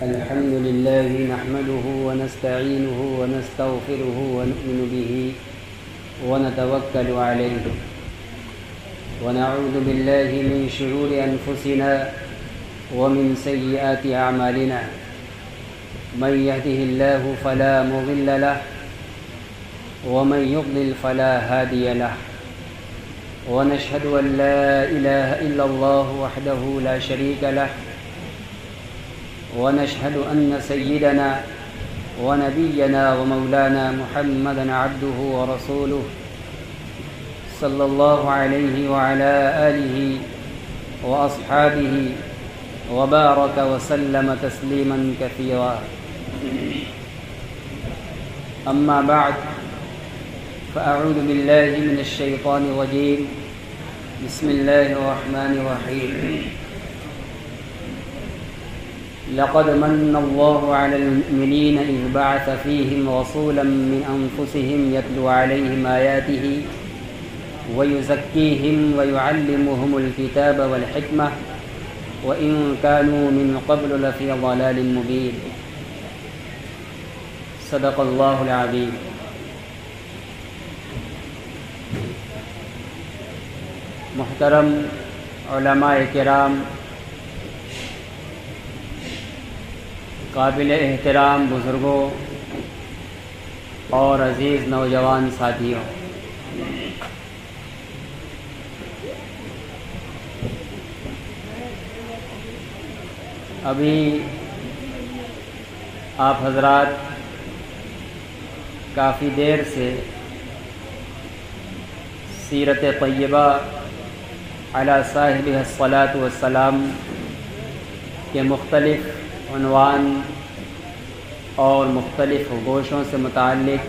الحمد لله نحمده ونستعينه ونستغفره ونؤمن به ونتوكل عليه ونعوذ بالله من شرور أنفسنا ومن سيئات أعمالنا من يهده الله فلا مضل له ومن يضلل فلا هادي له ونشهد أن لا إله إلا الله وحده لا شريك له ونشهد أن سيدنا ونبينا ومولانا محمدا عبده ورسوله صلى الله عليه وعلى آله وأصحابه وبارك وسلم تسليما كثيرا. أما بعد فأعوذ بالله من الشيطان الرجيم. بسم الله الرحمن الرحيم. لقد من الله على المؤمنين إذ بعث فيهم رسولا من أنفسهم يتلو عليهم آياته ويزكيهم ويعلمهم الكتاب والحكمة وإن كانوا من قبل لفي ضلال مبين. صدق الله العظيم. محترم علماء کرام، قابل احترام بزرگوں اور عزیز نوجوان ساتھیوں، ابھی آپ حضرات کافی دیر سے سیرت طیبہ علی صاحبہ الصلاۃ والسلام کے مختلف عنوان اور مختلف گوشوں سے متعلق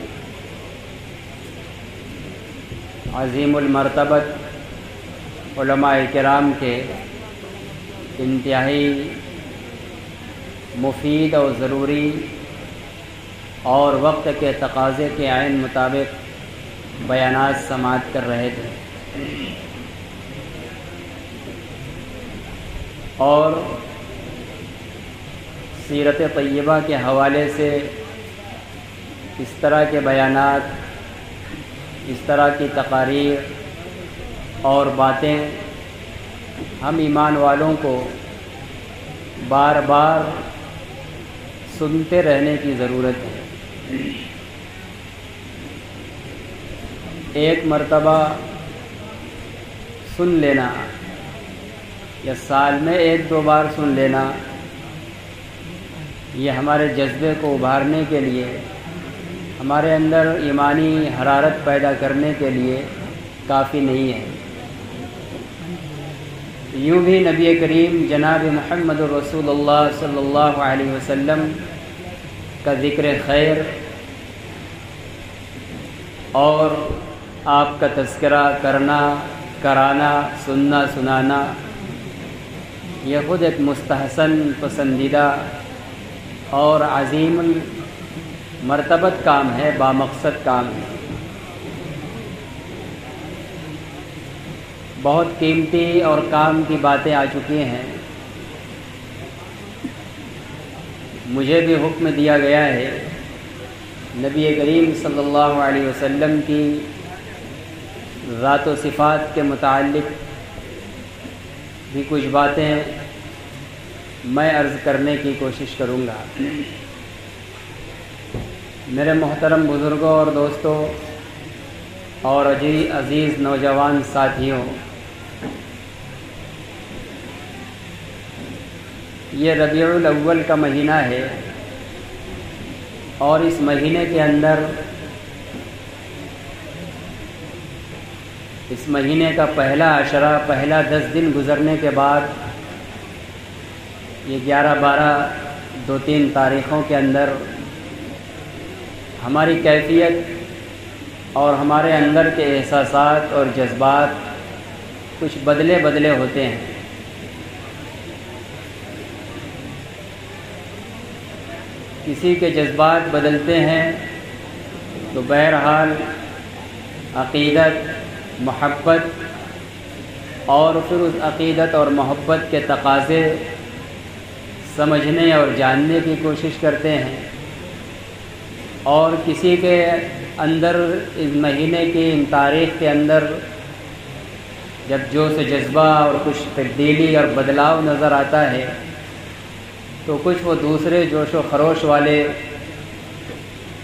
عظیم المرتبت علماء کرام کے انتہائی مفید اور ضروری اور وقت کے تقاضے کے عین مطابق بیانات سماعت کر رہے تھے، اور سیرت طیبہ کے حوالے سے اس طرح کے بیانات، اس طرح کی تقاریر اور باتیں ہم ایمان والوں کو بار بار سنتے رہنے کی ضرورت ہے۔ ایک مرتبہ سن لینا یا سال میں ایک دو بار سن لینا یہ ہمارے جذبے کو ابھارنے کے لیے، ہمارے اندر ایمانی حرارت پیدا کرنے کے لیے کافی نہیں ہے۔ یوں بھی نبی کریم جناب محمد رسول اللہ صلی اللہ علیہ وسلم کا ذکر خیر اور آپ کا تذکرہ کرنا، کرانا، سننا، سنانا یہ خود ایک مستحسن، پسندیدہ اور عظیم مرتبت کام ہے، بامقصد کام ہے۔ بہت قیمتی اور کام کی باتیں آ چکی ہیں۔ مجھے بھی حکم دیا گیا ہے نبی کریم صلی اللہ علیہ وسلم کی ذات و صفات کے متعلق بھی کچھ باتیں میں عرض کرنے کی کوشش کروں گا۔ میرے محترم بزرگوں اور دوستوں اور عزیز نوجوان ساتھیوں، یہ ربیع الاول کا مہینہ ہے، اور اس مہینے کے اندر، اس مہینے کا پہلا عشرہ، پہلا 10 دن گزرنے کے بعد یہ 11، 12، 2-3 تاریخوں کے اندر ہماری کیفیت اور ہمارے اندر کے احساسات اور جذبات کچھ بدلے ہوتے ہیں۔ کسی کے جذبات بدلتے ہیں تو بہرحال عقیدت، محبت اور پھر اس عقیدت اور محبت کے تقاضے سمجھنے اور جاننے کی کوشش کرتے ہیں، اور کسی کے اندر اس مہینے کی ان تاریخ کے اندر جب جوش و جذبہ اور کچھ تبدیلی اور بدلاؤ نظر آتا ہے تو کچھ وہ دوسرے جوش و خروش والے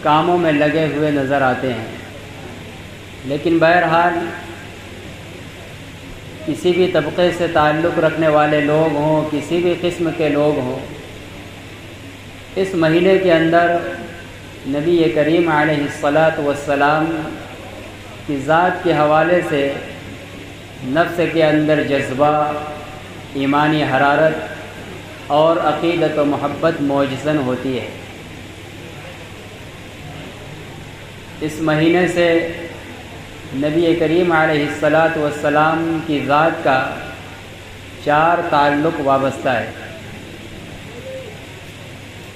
کاموں میں لگے ہوئے نظر آتے ہیں۔ لیکن بہرحال کسی بھی طبقے سے تعلق رکھنے والے لوگ ہوں، کسی بھی قسم کے لوگ ہوں، اس مہینے کے اندر نبی کریم علیہ الصلاۃ والسلام کی ذات کے حوالے سے نفس کے اندر جذبہ، ایمانی حرارت اور عقیدت و محبت موجزن ہوتی ہے۔ اس مہینے سے نبی کریم علیہ الصلاۃ والسلام کی ذات کا 4 تعلق وابستہ ہے۔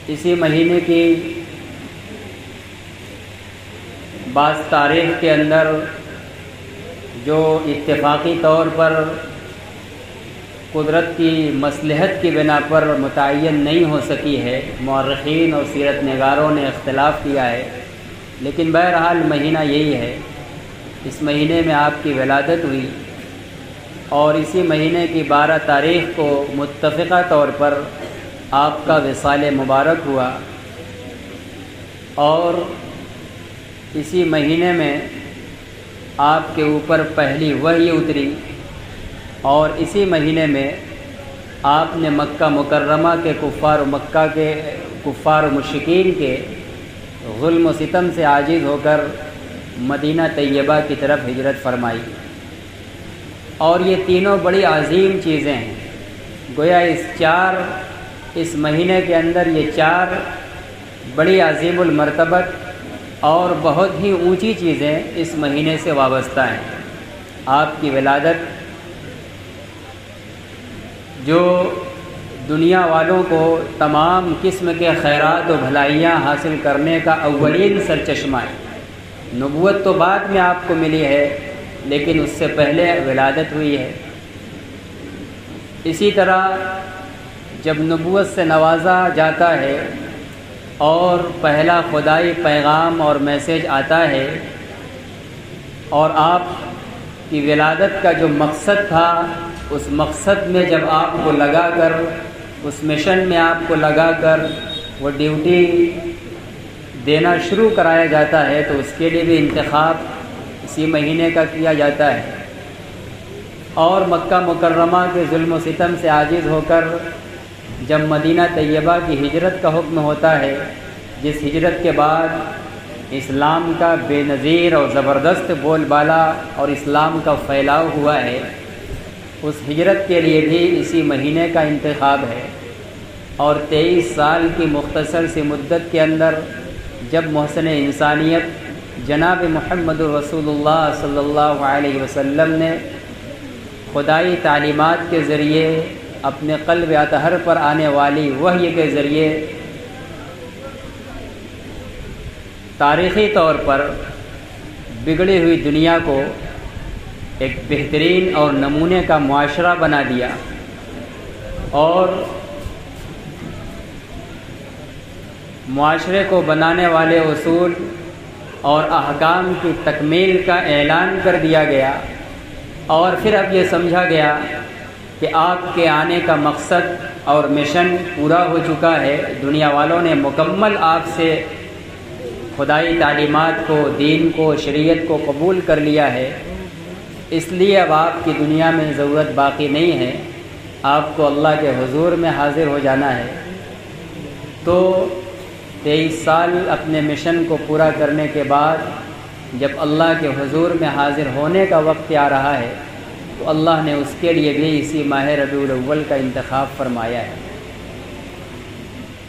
اسی مہینے کی بعض تاریخ کے اندر جو اتفاقی طور پر قدرت کی مصلحت کی بنا پر متعین نہیں ہو سکی ہے، مورخین اور سیرت نگاروں نے اختلاف کیا ہے، لیکن بہرحال مہینہ یہی ہے۔ اس مہینے میں آپ کی ولادت ہوئی، اور اسی مہینے کی 12 تاریخ کو متفقہ طور پر آپ کا وصال مبارک ہوا، اور اسی مہینے میں آپ کے اوپر پہلی وحی اتری، اور اسی مہینے میں آپ نے مکہ مکرمہ کے کفار و مشرکین کے ظلم و ستم سے عاجز ہو کر مدینہ طیبہ کی طرف ہجرت فرمائی۔ اور یہ تینوں بڑی عظیم چیزیں ہیں، گویا اس مہینے کے اندر یہ 4 بڑی عظیم المرتبت اور بہت ہی اونچی چیزیں اس مہینے سے وابستہ ہیں۔ آپ کی ولادت جو دنیا والوں کو تمام قسم کے خیرات و بھلائیاں حاصل کرنے کا اولین سرچشمہ ہے۔ نبوت تو بعد میں آپ کو ملی ہے، لیکن اس سے پہلے ولادت ہوئی ہے۔ اسی طرح جب نبوت سے نوازا جاتا ہے اور پہلا خدائی پیغام اور میسیج آتا ہے، اور آپ کی ولادت کا جو مقصد تھا، اس مقصد میں جب آپ کو لگا کر، اس مشن میں آپ کو لگا کر وہ ڈیوٹی دینا شروع کرایا جاتا ہے، تو اس کے لیے بھی انتخاب اسی مہینے کا کیا جاتا ہے۔ اور مکہ مکرمہ کے ظلم و ستم سے عاجز ہو کر جب مدینہ طیبہ کی ہجرت کا حکم ہوتا ہے، جس ہجرت کے بعد اسلام کا بے نظیر اور زبردست بول بالا اور اسلام کا پھیلاؤ ہوا ہے، اس ہجرت کے لیے بھی اسی مہینے کا انتخاب ہے۔ اور 23 سال کی مختصر سی مدت کے اندر جب محسن انسانیت جناب محمد رسول اللہ صلی اللہ علیہ وسلم نے خدائی تعلیمات کے ذریعے اپنے قلب اطہر پر آنے والی وحی کے ذریعے تاریخی طور پر بگڑی ہوئی دنیا کو ایک بہترین اور نمونے کا معاشرہ بنا دیا، اور معاشرے کو بنانے والے اصول اور احکام کی تکمیل کا اعلان کر دیا گیا، اور پھر اب یہ سمجھا گیا کہ آپ کے آنے کا مقصد اور مشن پورا ہو چکا ہے۔ دنیا والوں نے مکمل آپ سے خدائی تعلیمات کو، دین کو، شریعت کو قبول کر لیا ہے، اس لیے اب آپ کی دنیا میں ضرورت باقی نہیں ہے، آپ کو اللہ کے حضور میں حاضر ہو جانا ہے۔ تو 23 سال اپنے مشن کو پورا کرنے کے بعد جب اللہ کے حضور میں حاضر ہونے کا وقت آ رہا ہے، تو اللہ نے اس کے لیے بھی اسی ماہ ربیع الاول کا انتخاب فرمایا ہے۔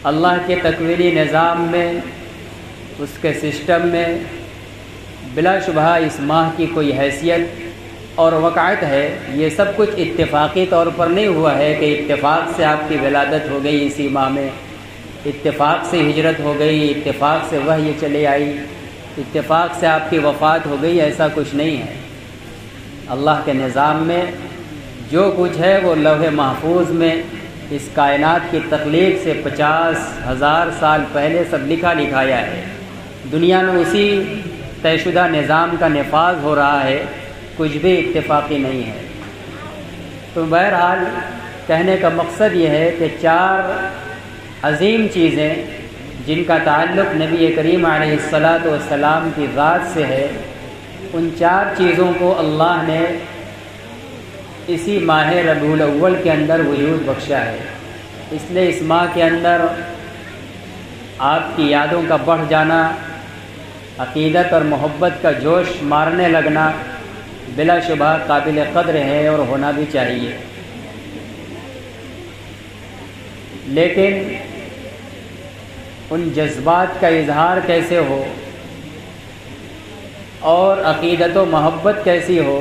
اللہ کے تکوینی نظام میں، اس کے سسٹم میں بلا شبہ اس ماہ کی کوئی حیثیت اور وقعت ہے۔ یہ سب کچھ اتفاقی طور پر نہیں ہوا ہے کہ اتفاق سے آپ کی ولادت ہو گئی اسی ماہ میں، اتفاق سے ہجرت ہو گئی، اتفاق سے وحی چلے آئی، اتفاق سے آپ کی وفات ہو گئی، ایسا کچھ نہیں ہے۔ اللہ کے نظام میں جو کچھ ہے وہ لوح محفوظ میں اس کائنات کی تخلیق سے 50,000 سال پہلے سب لکھا لکھایا ہے۔ دنیا میں اسی طے شدہ نظام کا نفاذ ہو رہا ہے، کچھ بھی اتفاقی نہیں ہے۔ تو بہرحال کہنے کا مقصد یہ ہے کہ 4 عظیم چیزیں جن کا تعلق نبی کریم علیہ الصلاۃ والسلام کی ذات سے ہے، ان 4 چیزوں کو اللہ نے اسی ماہ ربیع الاول کے اندر وجود بخشا ہے۔ اس لیے اس ماہ کے اندر آپ کی یادوں کا بڑھ جانا، عقیدت اور محبت کا جوش مارنے لگنا بلا شبہ قابل قدر ہے اور ہونا بھی چاہیے۔ لیکن ان جذبات کا اظہار کیسے ہو اور عقیدت و محبت کیسی ہو،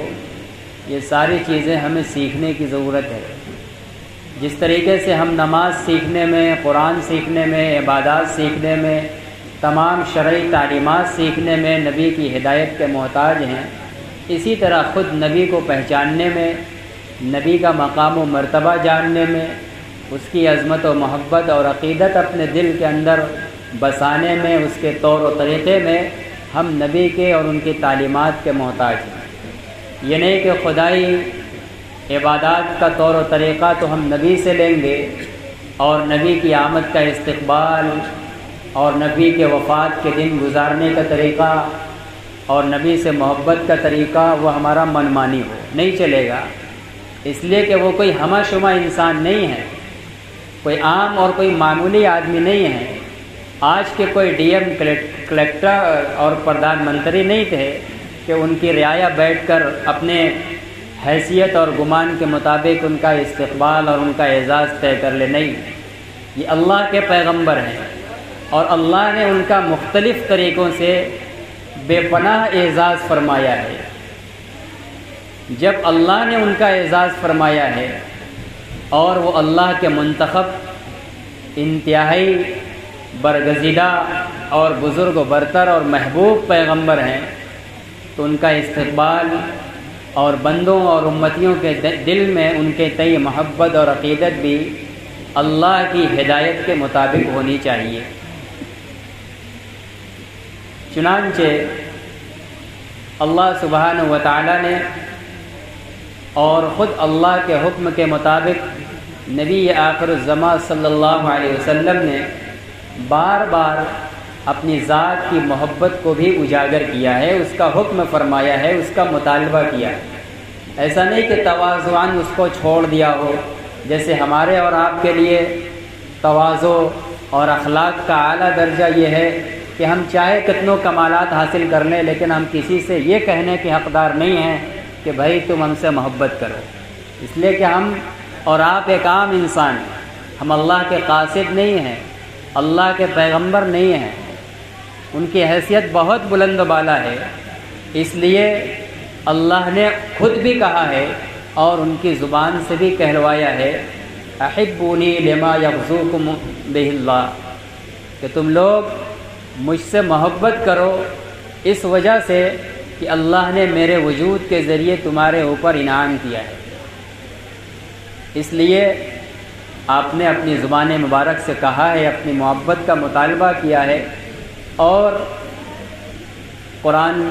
یہ ساری چیزیں ہمیں سیکھنے کی ضرورت ہے۔ جس طریقے سے ہم نماز سیکھنے میں، قرآن سیکھنے میں، عبادات سیکھنے میں، تمام شرعی تعلیمات سیکھنے میں نبی کی ہدایت کے محتاج ہیں، اسی طرح خود نبی کو پہچاننے میں، نبی کا مقام و مرتبہ جاننے میں، اس کی عظمت و محبت اور عقیدت اپنے دل کے اندر بسانے میں، اس کے طور و طریقے میں ہم نبی کے اور ان کی تعلیمات کے محتاج ہیں۔ یہ نہیں کہ خدائی عبادات کا طور و طریقہ تو ہم نبی سے لیں گے اور نبی کی آمد کا استقبال اور نبی کے وفات کے دن گزارنے کا طریقہ اور نبی سے محبت کا طریقہ وہ ہمارا منمانی ہو، نہیں چلے گا۔ اس لیے کہ وہ کوئی ہمہ شمہ انسان نہیں ہے، کوئی عام اور کوئی معمولی آدمی نہیں ہے۔ آج کے کوئی ڈی ایم، کلیکٹر اور پردھان منتری نہیں تھے کہ ان کی رعایا بیٹھ کر اپنے حیثیت اور گمان کے مطابق ان کا استقبال اور ان کا اعزاز طے کر لے، نہیں۔ یہ اللہ کے پیغمبر ہیں اور اللہ نے ان کا مختلف طریقوں سے بے پناہ اعزاز فرمایا ہے۔ جب اللہ نے ان کا اعزاز فرمایا ہے اور وہ اللہ کے منتخب انتہائی برگزیدہ اور بزرگ و برتر اور محبوب پیغمبر ہیں، تو ان کا استقبال اور بندوں اور امتیوں کے دل میں ان کے تئیں محبت اور عقیدت بھی اللہ کی ہدایت کے مطابق ہونی چاہیے۔ چنانچہ اللہ سبحانہ و تعالی نے اور خود اللہ کے حکم کے مطابق نبی آخر الزماں صلی اللہ علیہ وسلم نے بار بار اپنی ذات کی محبت کو بھی اجاگر کیا ہے، اس کا حکم فرمایا ہے، اس کا مطالبہ کیا ہے۔ ایسا نہیں کہ تواضعاً اس کو چھوڑ دیا ہو، جیسے ہمارے اور آپ کے لیے تواضع اور اخلاق کا اعلیٰ درجہ یہ ہے کہ ہم چاہے کتنوں کمالات حاصل کر لیں لیکن ہم کسی سے یہ کہنے کے حقدار نہیں ہیں کہ بھائی تم ہم سے محبت کرو، اس لیے کہ ہم اور آپ ایک عام انسان ہیں، ہم اللہ کے قاصد نہیں ہیں، اللہ کے پیغمبر نہیں ہیں، ان کی حیثیت بہت بلند و بالا ہے۔ اس لیے اللہ نے خود بھی کہا ہے اور ان کی زبان سے بھی کہلوایا ہے، احبونی لما یغزوکم بہ اللہ، کہ تم لوگ مجھ سے محبت کرو اس وجہ سے کہ اللہ نے میرے وجود کے ذریعے تمہارے اوپر انعام کیا ہے۔ اس لیے آپ نے اپنی زبان مبارک سے کہا ہے، اپنی محبت کا مطالبہ کیا ہے، اور قرآن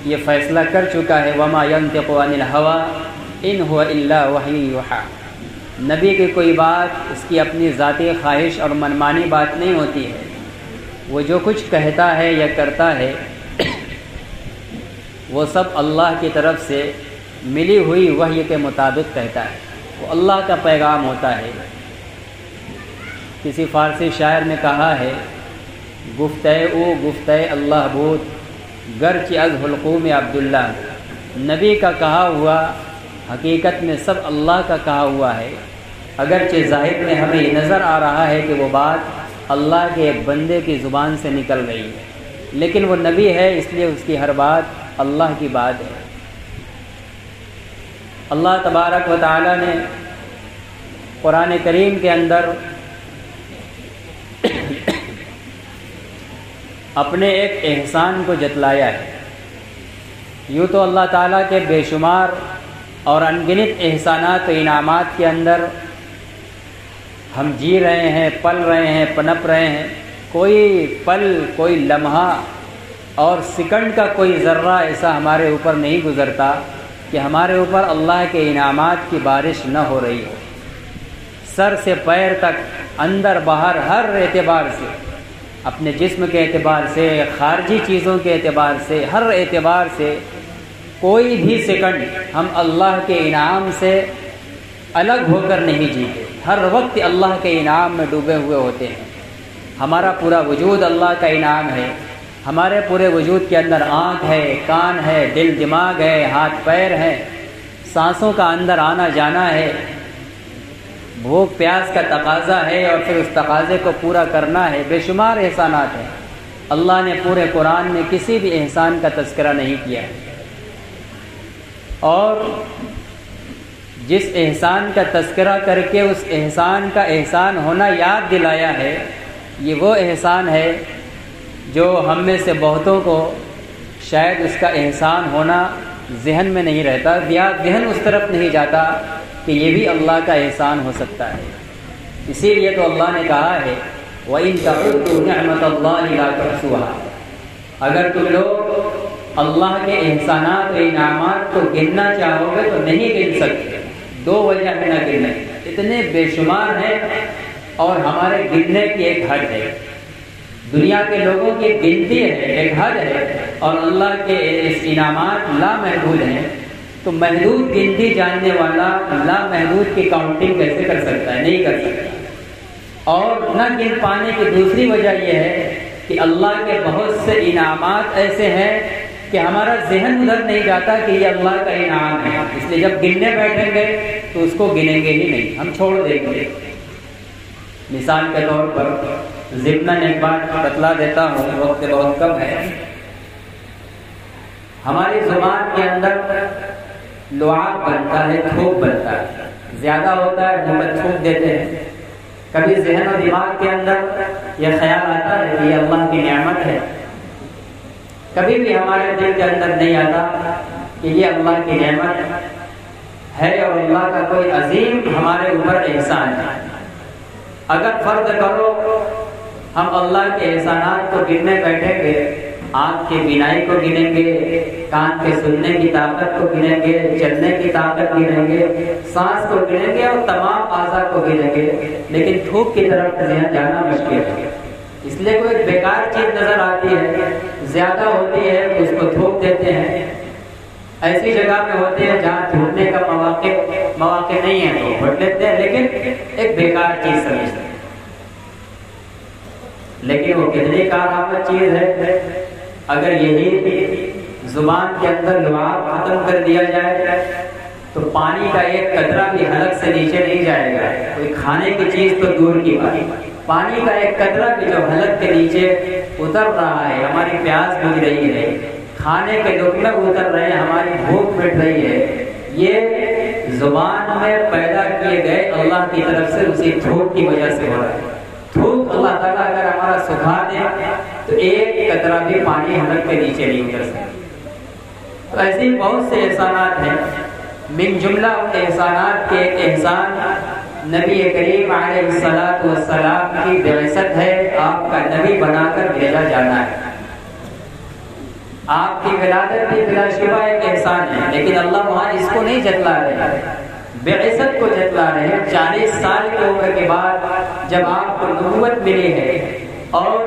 یہ فیصلہ کر چکا ہے وما ينطق عن الهوى ان هو الا وحی یوحی، نبی کی کوئی بات اس کی اپنی ذاتی خواہش اور منمانی بات نہیں ہوتی ہے، وہ جو کچھ کہتا ہے یا کرتا ہے وہ سب اللہ کی طرف سے ملی ہوئی وحی کے مطابق کہتا ہے، وہ اللہ کا پیغام ہوتا ہے۔ کسی فارسی شاعر نے کہا ہے، گفتہ او گفتہ اللہ بود گرچہ از حلقوم عبداللہ، نبی کا کہا ہوا حقیقت میں سب اللہ کا کہا ہوا ہے، اگرچہ ظاہر میں ہمیں یہ نظر آ رہا ہے کہ وہ بات اللہ کے ایک بندے کی زبان سے نکل رہی ہے، لیکن وہ نبی ہے اس لیے اس کی ہر بات اللہ کی بات ہے۔ اللہ تبارک و تعالی نے قرآن کریم کے اندر اپنے ایک احسان کو جتلایا ہے۔ یوں تو اللہ تعالیٰ کے بے شمار اور انگنت احسانات و انعامات کے اندر ہم جی رہے ہیں، پل رہے ہیں، پنپ رہے ہیں، کوئی پل، کوئی لمحہ اور سیکنڈ کا کوئی ذرہ ایسا ہمارے اوپر نہیں گزرتا کہ ہمارے اوپر اللہ کے انعامات کی بارش نہ ہو رہی ہو۔ سر سے پیر تک، اندر باہر، ہر اعتبار سے، اپنے جسم کے اعتبار سے، خارجی چیزوں کے اعتبار سے، ہر اعتبار سے کوئی بھی سیکنڈ ہم اللہ کے انعام سے الگ ہو کر نہیں جیتے، ہر وقت اللہ کے انعام میں ڈوبے ہوئے ہوتے ہیں۔ ہمارا پورا وجود اللہ کا انعام ہے، ہمارے پورے وجود کے اندر آنکھ ہے، کان ہے، دل دماغ ہے، ہاتھ پیر ہے، سانسوں کا اندر آنا جانا ہے، بھوک پیاس کا تقاضا ہے اور پھر اس تقاضے کو پورا کرنا ہے۔ بے شمار احسانات ہیں، اللہ نے پورے قرآن میں کسی بھی احسان کا تذکرہ نہیں کیا ہے، اور جس احسان کا تذکرہ کر کے اس احسان کا احسان ہونا یاد دلایا ہے، یہ وہ احسان ہے جو ہم میں سے بہتوں کو شاید اس کا احسان ہونا ذہن میں نہیں رہتا، یا ذہن اس طرف نہیں جاتا کہ یہ بھی اللہ کا احسان ہو سکتا ہے۔ اسی لیے تو اللہ نے کہا ہے وَإِن تَعُدُّوا نِعْمَةَ اللَّهِ لَا تُحْصُوهَا، اگر تم لوگ اللہ کے احسانات و انعامات کو گننا چاہو گے تو نہیں گن سکتے۔ دو وجہ میں نہ گننے، اتنے بے شمار ہیں اور ہمارے گننے کی ایک حد ہے۔ دنیا کے لوگوں کی گنتی ہے، ایک حد ہے، اور اللہ کے اس انعامات لامحدود ہیں، تو محدود گنتی جاننے والا لامحدود کی کاؤنٹنگ کیسے کر سکتا ہے؟ نہیں کر سکتا۔ اور نہ گن پانے کی دوسری وجہ یہ ہے کہ اللہ کے بہت سے انعامات ایسے ہیں کہ ہمارا ذہن ادھر نہیں جاتا کہ یہ اللہ کا انعام ہے، اس لیے جب گننے بیٹھیں گے تو اس کو گنیں گے ہی نہیں، ہم چھوڑ دیں گے۔ مثال کے طور پر ضمن ایک بات بتلا دیتا ہوں، وقت بہت کم ہے۔ ہماری زبان کے اندر لعاب بنتا ہے، تھوک بنتا ہے، زیادہ ہوتا ہے منہ میں تھوک دیتے ہیں۔ کبھی ذہن و دماغ کے اندر یہ خیال آتا ہے کہ یہ اللہ کی نعمت ہے، کبھی بھی ہمارے دل کے اندر نہیں آتا کہ یہ اللہ کی نعمت ہے اور اللہ کا کوئی عظیم ہمارے اوپر احسان ہے۔ اگر فرض کرو ہم اللہ کے احسانات کو گننے بیٹھیں گے، آنکھ کی بینائی کو گنیں گے، کان کے سننے کی طاقت کو گنیں گے، چلنے کی طاقت گنیں گے، سانس کو گنیں گے اور تمام اعضاء کو گنیں گے، لیکن تھوک کی طرف ذہن جانا مشکل ہے۔ اس لیے کوئی بیکار چیز نظر آتی ہے، زیادہ ہوتی ہے اس کو تھوک دیتے ہیں۔ ایسی جگہ پہ ہوتے ہیں جہاں تھوکنے کا مواقع نہیں ہے تو بٹ لیتے ہیں، لیکن ایک بیکار چیز سمجھتے ہیں۔ لیکن وہ کتنی کارآمد چیز ہے، اگر یہی زبان کے اندر لعاب ختم کر دیا جائے تو پانی کا ایک قطرہ بھی حلق سے نیچے نہیں جائے گا، کوئی کھانے کی چیز تو دور کی بات، پانی کا ایک قطرہ بھی جو حلق کے نیچے اتر رہا ہے، ہماری پیاس بجھ رہی ہے، کھانے کے لقمے اتر رہے ہیں، ہماری بھوک مٹ رہی ہے، یہ زبان میں پیدا کیے گئے اللہ کی طرف سے اسی تھوک کی وجہ سے ہو رہا ہے۔ تھوک اللہ تعالیٰ اگر ہمارا سکھا دے تو ایک قطرہ بھی پانی حلق کے نیچے نہیں اتر سکتا۔ تو ایسے بہت سے احسانات ہیں، من جملہ ان احسانات کے ایک احسان نبی کریم علیہ الصلوۃ والسلام کی بعثت ہے، آپ کا نبی بنا کر بھیجا جانا ہے۔ آپ کی ولادت بھی بلا شبہ ایک احسان ہے، لیکن اللہ وہاں اس کو نہیں جتلا رہے، بعثت کو جتلا رہے ہیں۔ 40 سال کی عمر کے بعد جب آپ کو نبوت ملی ہے اور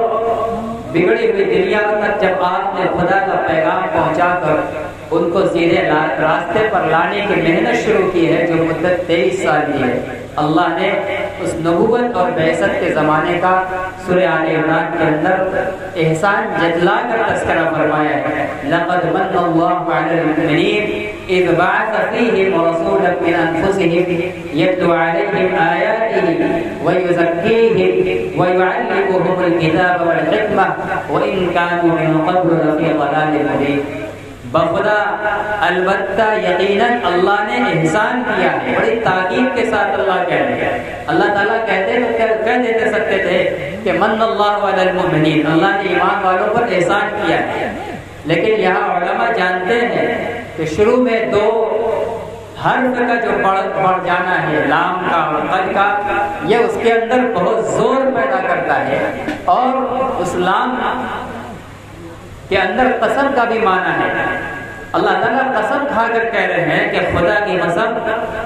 بگڑی ہوئی دنیا تک جب آپ نے خدا کا پیغام پہنچا کر ان کو سیدھے راستے پر لانے کی محنت شروع کی ہے، جو مدت 23 سال کی ہے، اللہ نے اس نبوت اور بعثت کے زمانے کا سورہ آل عمران کے اندر احسان جتلا کر تذکرہ فرمایا ہے۔ لقد من اللہ علی المؤمنین اذ بعث فیہم رسولا من انفسہم یتلو علیہم آیاتہ ویزکیہم ویعلمہم الکتاب والحکمہ وإن كانوا من قبل لفی ضلال مبین۔ بخدا البتہ یقیناً اللہ نے احسان کیا ہے، بڑی تاکید کے ساتھ اللہ کہہ رہے ہیں۔ اللہ تعالیٰ کہتے تو کہہ دیتے سکتے تھے کہ من اللہ علی المؤمنین، اللہ نے ایمان والوں پر احسان کیا ہے، لیکن یہاں علماء جانتے ہیں کہ شروع میں 2 حرف کا جو بڑھ جانا ہے، لام کا اور قد کا، یہ اس کے اندر بہت زور پیدا کرتا ہے، اور اس لام کے اندر قسم کا بھی معنی ہے۔ اللہ تعالیٰ قسم کھا کر کہہ رہے ہیں کہ خدا کی قسم،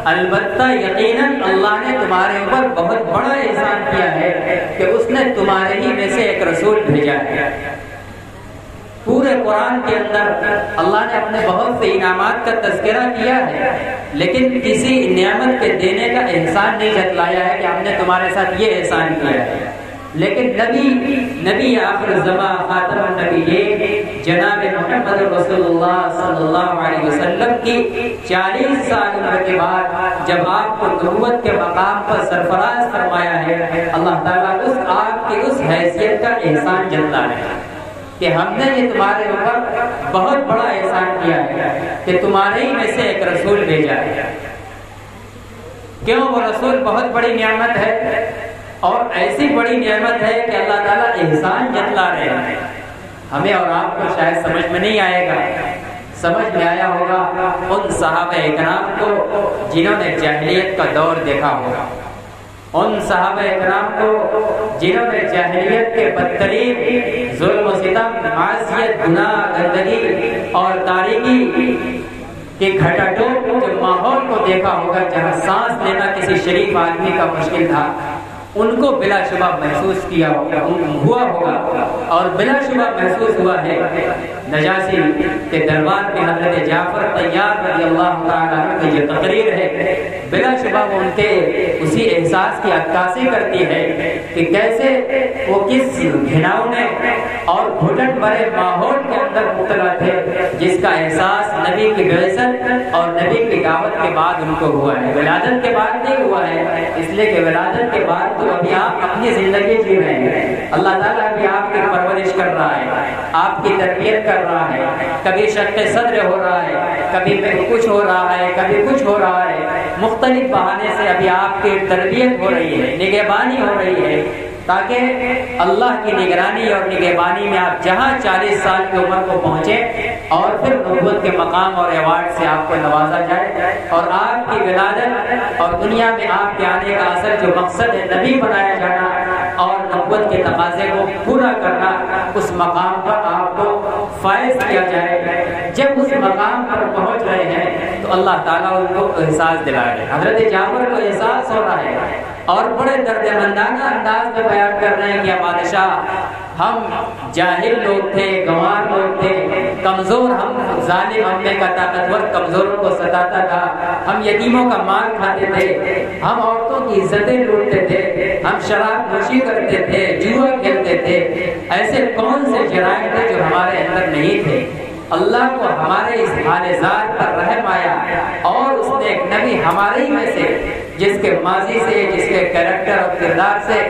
البتہ یقیناً اللہ نے تمہارے اوپر بہت بڑا احسان کیا ہے کہ اس نے تمہارے ہی میں سے ایک رسول بھیجا ہے۔ پورے قرآن کے اندر اللہ نے اپنے بہت سے انعامات کا تذکرہ کیا ہے، لیکن کسی نعمت کے دینے کا احسان نہیں جتلایا ہے کہ ہم نے تمہارے ساتھ یہ احسان کیا ہے۔ لیکن نبی آخر الزمان خاتم النبیین جناب محمد رسول اللہ صلی اللہ علیہ وسلم کی 40 سال عمر کے بعد جب آپ کو نبوت کے مقام پر سرفراز فرمایا ہے، اللہ تعالیٰ آپ کی اس حیثیت کا احسان جتلا رہے ہیں کہ ہم نے یہ تمہارے اوپر بہت بڑا احسان کیا ہے کہ تمہارے ہی میں سے ایک رسول بھیجا ہے۔ کیوں؟ وہ رسول بہت بڑی نعمت ہے، اور ایسی بڑی نعمت ہے کہ اللہ تعالیٰ احسان جتلا رہے ہیں۔ ہمیں اور آپ کو شاید سمجھ میں نہیں آئے گا، سمجھ میں آیا ہوگا ان صحابہ اکرام کو جنہوں نے جاہلیت کا دور دیکھا ہوگا، ان صحابہ اکرام کو جنہوں نے جاہلیت کے بدترین ظلم و ستم، معصیت، گناہ، گندگی اور تاریکی کے گھٹا ٹوپ کے ماحول کو دیکھا ہوگا، جہاں سانس لینا کسی شریف آدمی کا مشکل تھا، ان کو بلا شبہ محسوس کیا ہوا ہوگا، اور بلا شبہ محسوس ہوا ہے۔ نجاشی کے دربار میں حضرت جعفر طیار رضی اللہ تعالیٰ عنہ کی جو تقریر ہے، بلا شبہ وہ ان کے اسی احساس کی عکاسی کرتی ہے کہ کیسے وہ کس گھناؤنے اور گھٹن بھرے ماحول کے اندر مبتلا تھے، جس کا احساس نبی کی بعثت اور نبی کی دعوت کے بعد ان کو ہوا ہے، ولادت کے بعد نہیں ہوا ہے، اس لیے کہ ولادت کے بعد تو ابھی آپ اپنی زندگی جی رہے ہیں، اللہ تعالیٰ ابھی آپ کی پرورش کر رہا ہے، آپ کی تربیت کر رہا ہے، کبھی شق صدر ہو رہا ہے، کبھی کچھ ہو رہا ہے، کبھی کچھ ہو رہا ہے، مختلف بہانے سے ابھی آپ کی تربیت ہو رہی ہے، نگہبانی ہو رہی ہے، تاکہ اللہ کی نگرانی اور نگہبانی میں آپ جہاں 40 سال کی عمر کو پہنچیں اور پھر نبوت کے مقام اور ایوارڈ سے آپ کو نوازا جائے، اور آپ کی ولادت اور دنیا میں آپ کے آنے کا اصل جو مقصد ہے، نبی بنایا جانا اور نبوت کے تقاضے کو پورا کرنا، اس مقام پر آپ کو فائز کیا جائے۔ جب اس مقام پر پہنچ رہے ہیں تو اللہ تعالیٰ ان کو احساس دلا رہے ہیں۔ حضرت جعفر کو احساس ہو رہا ہے اور بڑے درد مندانہ انداز میں بیان کر رہے ہیں کہ بادشاہ، ہم جاہل لوگ تھے، گنوار لوگ تھے، کمزور، ہم ظالم، ہم میں کا طاقتور کمزوروں کو ستاتا تھا، ہم یتیموں کا مال کھاتے تھے، ہم عورتوں کی عزتیں لوٹتے تھے، ہم شراب نوشی کرتے تھے، جوا کھیلتے تھے، ایسے کون سے جرائم تھے جو ہمارے اندر نہیں تھے؟ اللہ کو ہمارے اس حال ذات پر رحم آیا، اور اس نے ایک نبی ہمارے ہی میں سے، جس کے ماضی سے، جس کے کریکٹر اور کردار سے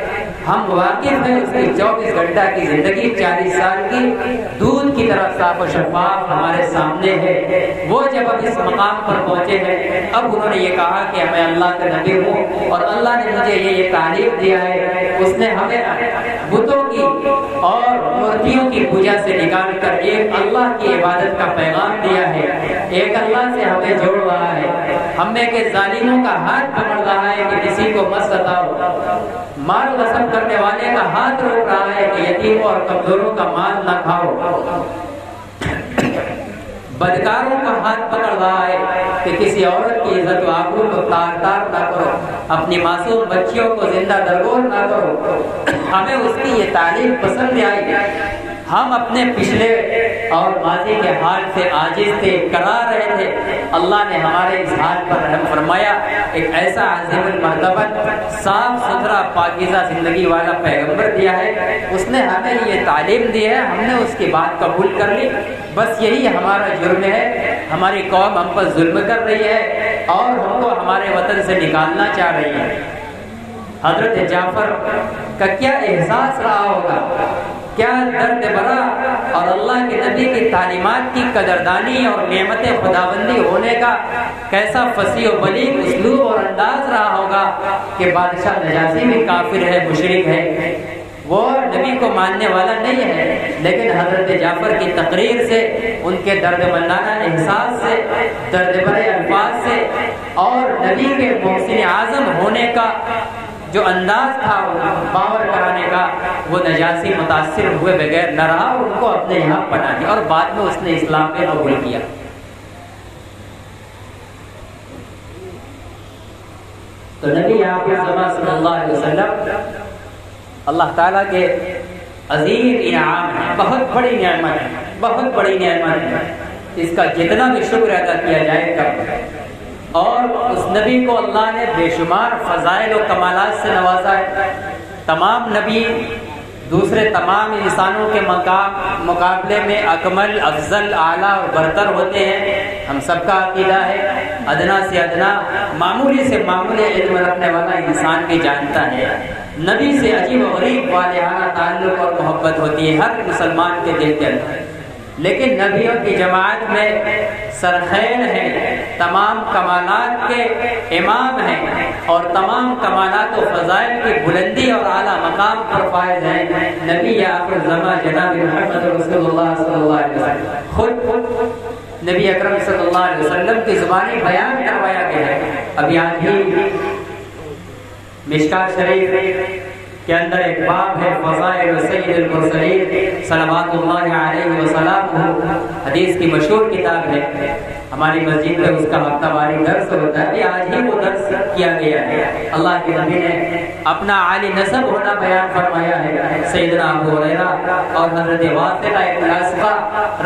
ہم واقف ہیں، اس کی 24 گھنٹہ کی زندگی 40 سال کی دودھ کی طرف صاف و شفاف ہمارے سامنے ہے۔ وہ جب اب اس مقام پر پہنچے ہیں، اب انہوں نے یہ کہا کہ میں اللہ کا نبی ہوں، اور اللہ نے مجھے یہ تعریف دیا ہے، اس نے ہمیں بتوں کی اور مورتیوں کی پوجا سے نکال کر ایک اللہ کی عبادت کا پیغام دیا ہے، ایک اللہ سے ہمیں جوڑ رہا ہے، ہم میں کے ظالموں کا ہاتھ پکڑ رہا ہے کہ کسی کو مت ستاؤ، مال غصب کرنے والے کا ہاتھ روک رہا ہے کہ یتیموں اور کمزوروں کا مال نہ کھاؤ، بدکاروں کا ہاتھ پکڑ رہا ہے کہ کسی عورت کی عزت و آبرو کو تار تار نہ کرو، اپنی معصوم بچیوں کو زندہ درگور نہ کرو۔ ہمیں اس کی یہ تعلیم پسند آئی، ہم اپنے پچھلے اور ماضی کے حال سے عاجز تھے، کرا رہے تھے، اللہ نے ہمارے اس حال پر رحم فرمایا، ایک ایسا عظیم المرتبت صاف ستھرا پاکیزہ زندگی والا پیغمبر دیا ہے، اس نے ہمیں یہ تعلیم دی ہے، ہم نے اس کی بات قبول کر لی، بس یہی ہمارا جرم ہے، ہماری قوم ہم پر ظلم کر رہی ہے اور ہم کو ہمارے وطن سے نکالنا چاہ رہی ہے۔ حضرت جعفر کا کیا احساس رہا ہوگا، کیا درد برا اور اللہ کے نبی کی تعلیمات کی قدردانی اور نعمت خداوندی ہونے کا کیسا فصیح و بلیغ اسلوب اور انداز رہا ہوگا کہ بادشاہ نجاشی بھی کافر ہے، مشرک ہے، وہ نبی کو ماننے والا نہیں ہے، لیکن حضرت جعفر کی تقریر سے، ان کے درد مندانہ احساس سے، درد بھرے الفاظ سے، اور نبی کے محسن اعظم ہونے کا جو انداز تھا باور کرانے کا، وہ نجاشی متاثر ہوئے بغیر نہ رہا، ان کو اپنے یہاں پناہ دی اور بعد میں اس نے اسلام میں قبول کیا۔ تو نبی آپ صلی اللہ علیہ وسلم اللہ تعالیٰ کے عظیم انعام ہے، بہت بڑی نعمت ہے، بہت بڑی نعمت ہے، اس کا جتنا بھی شکر ادا کیا جائے کم۔ اور اس نبی کو اللہ نے بے شمار فضائل و کمالات سے نوازا ہے۔ تمام نبی دوسرے تمام انسانوں کے مقابلے میں اکمل، افضل، اعلیٰ اور برتر ہوتے ہیں، ہم سب کا عقیدہ ہے۔ ادنا سے ادنا، معمولی سے معمولی علم رکھنے والا انسان بھی جانتا ہے، نبی سے عجیب و غریب والہانہ تعلق اور محبت ہوتی ہے ہر مسلمان کے دل کے اندر۔ لیکن نبیوں کی جماعت میں سرخین ہیں، تمام کمالات کے امام ہیں، اور تمام کمالات و فضائل کی بلندی اور اعلیٰ مقام پر فائز ہیں نبی آخر الزماں جناب محمد رسول اللہ صلی اللہ علیہ وسلم۔ خود نبی اکرم صلی اللہ علیہ وسلم کی زبانی بیان کروایا گیا ہے۔ ابھی آج ہی مشکات شریف کے اندر ایک باب ہے فضائل سید المرسلین صلوات اللہ علیہ وسلم، حدیث کی مشہور کتاب ہے، ہماری مسجد میں اس کا ہفتہ واری درس ہوتا ہے، آج ہی وہ درس کیا گیا ہے۔ اللہ کے نبی نے اپنا عالی نسب ہونا بیان فرمایا ہے، سیدنا ابو ہریرہ اور حضرت واثقہ ابن الاسقا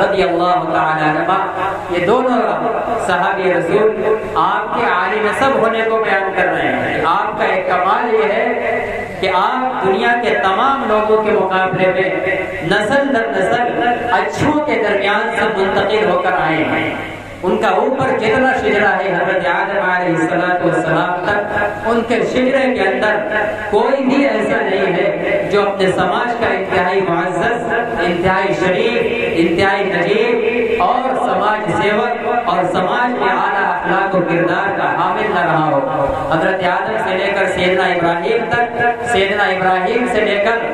رضی اللہ تعالی عنہما، یہ دونوں صحابی رسول آپ کے عالی نسب ہونے کو بیان کر رہے ہیں۔ آپ کا ایک کمال یہ ہے کہ آپ دنیا کے تمام لوگوں کے مقابلے میں نسل در نسل اچھوں کے درمیان سے منتقل ہو کر آئے ہیں۔ ان کا اوپر جتنا شجرہ ہے حضرت آدم علیہ السلام تک، ان کے شجرے کے اندر کوئی بھی ایسا نہیں ہے جو اپنے سماج کا انتہائی معزز، انتہائی شریف، انتہائی نجیب اور سماج سیوک اور سماج میں اعلیٰ اخلاق و کردار کا حامل نہ رہا ہو۔ حضرت آدم سے لے کر سیدنا ابراہیم تک، سیدنا ابراہیم سے لے کر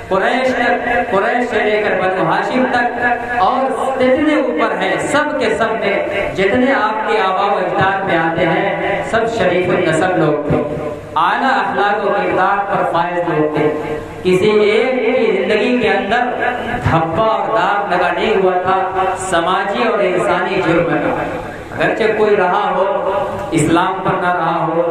قریش تک، قریش سے لے کر بنو ہاشم تک، اور جتنے اوپر ہیں سب کے سب میں جتنے آپ کے آباء و اجداد میں آتے ہیں سب شریف النسب لوگ تھے، اعلیٰ اخلاق و کردار پر فائز لوگ تھے۔ کسی ایک کی زندگی کے اندر دھبا اور داغ لگا نہیں ہوا تھا سماجی اور انسانی جرم کا، اگرچہ کوئی رہا ہو اسلام پر نہ رہا ہو،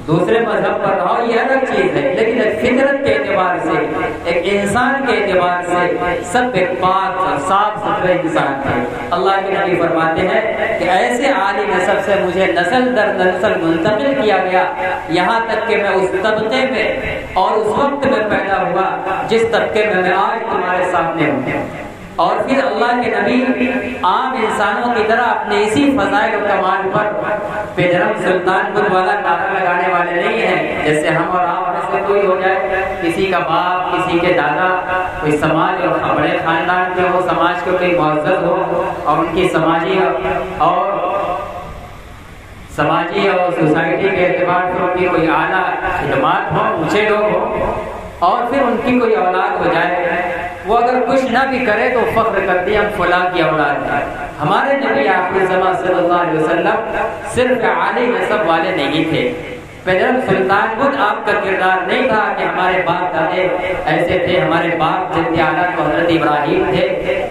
دوسرے مذہب پر رہا ہو، یہ الگ چیز ہے، لیکن ایک فطرت کے اعتبار سے، ایک انسان کے اعتبار سے سب ایک پاک اور صاف ستھرے انسان تھے۔ اللہ کے نبی فرماتے ہیں کہ ایسے عالی نسب سے مجھے نسل در نسل منتقل کیا گیا، یہاں تک کہ میں اس طبقے میں اور اس وقت میں پیدا ہوا جس طبقے میں آج تمہارے سامنے ہوں۔ اور پھر اللہ کے نبی عام انسانوں کی طرح اپنے اسی فضائل و کمال پر بے درم سلطان بدھ والا نعرہ لگانے والے نہیں ہیں، جیسے ہم اور آپ میں سے کوئی ہو جائے، کسی کا باپ، کسی کے دادا، کوئی سماج اور بڑے خاندان کے ہو، سماج کے کوئی معزز ہو اور ان کی سماجی اور سوسائٹی کے اعتبار سے ان کی کوئی اعلیٰ خدمات ہوں، اونچے لوگ ہوں، اور پھر ان کی کوئی اولاد ہو جائے، وہ اگر کچھ نہ بھی کرے تو فخر کرتے ہم فلاں کی اولاد ہے۔ ہمارے نبی آخر زمان صلی اللہ علیہ وسلم صرف عالی نسب والے نہیں تھے۔ پیدرم سلطان بدھ آپ کا کردار نہیں تھا کہ ہمارے باپ دادے ایسے تھے، ہمارے باپ جد اعلیٰ تو حضرت ابراہیم تھے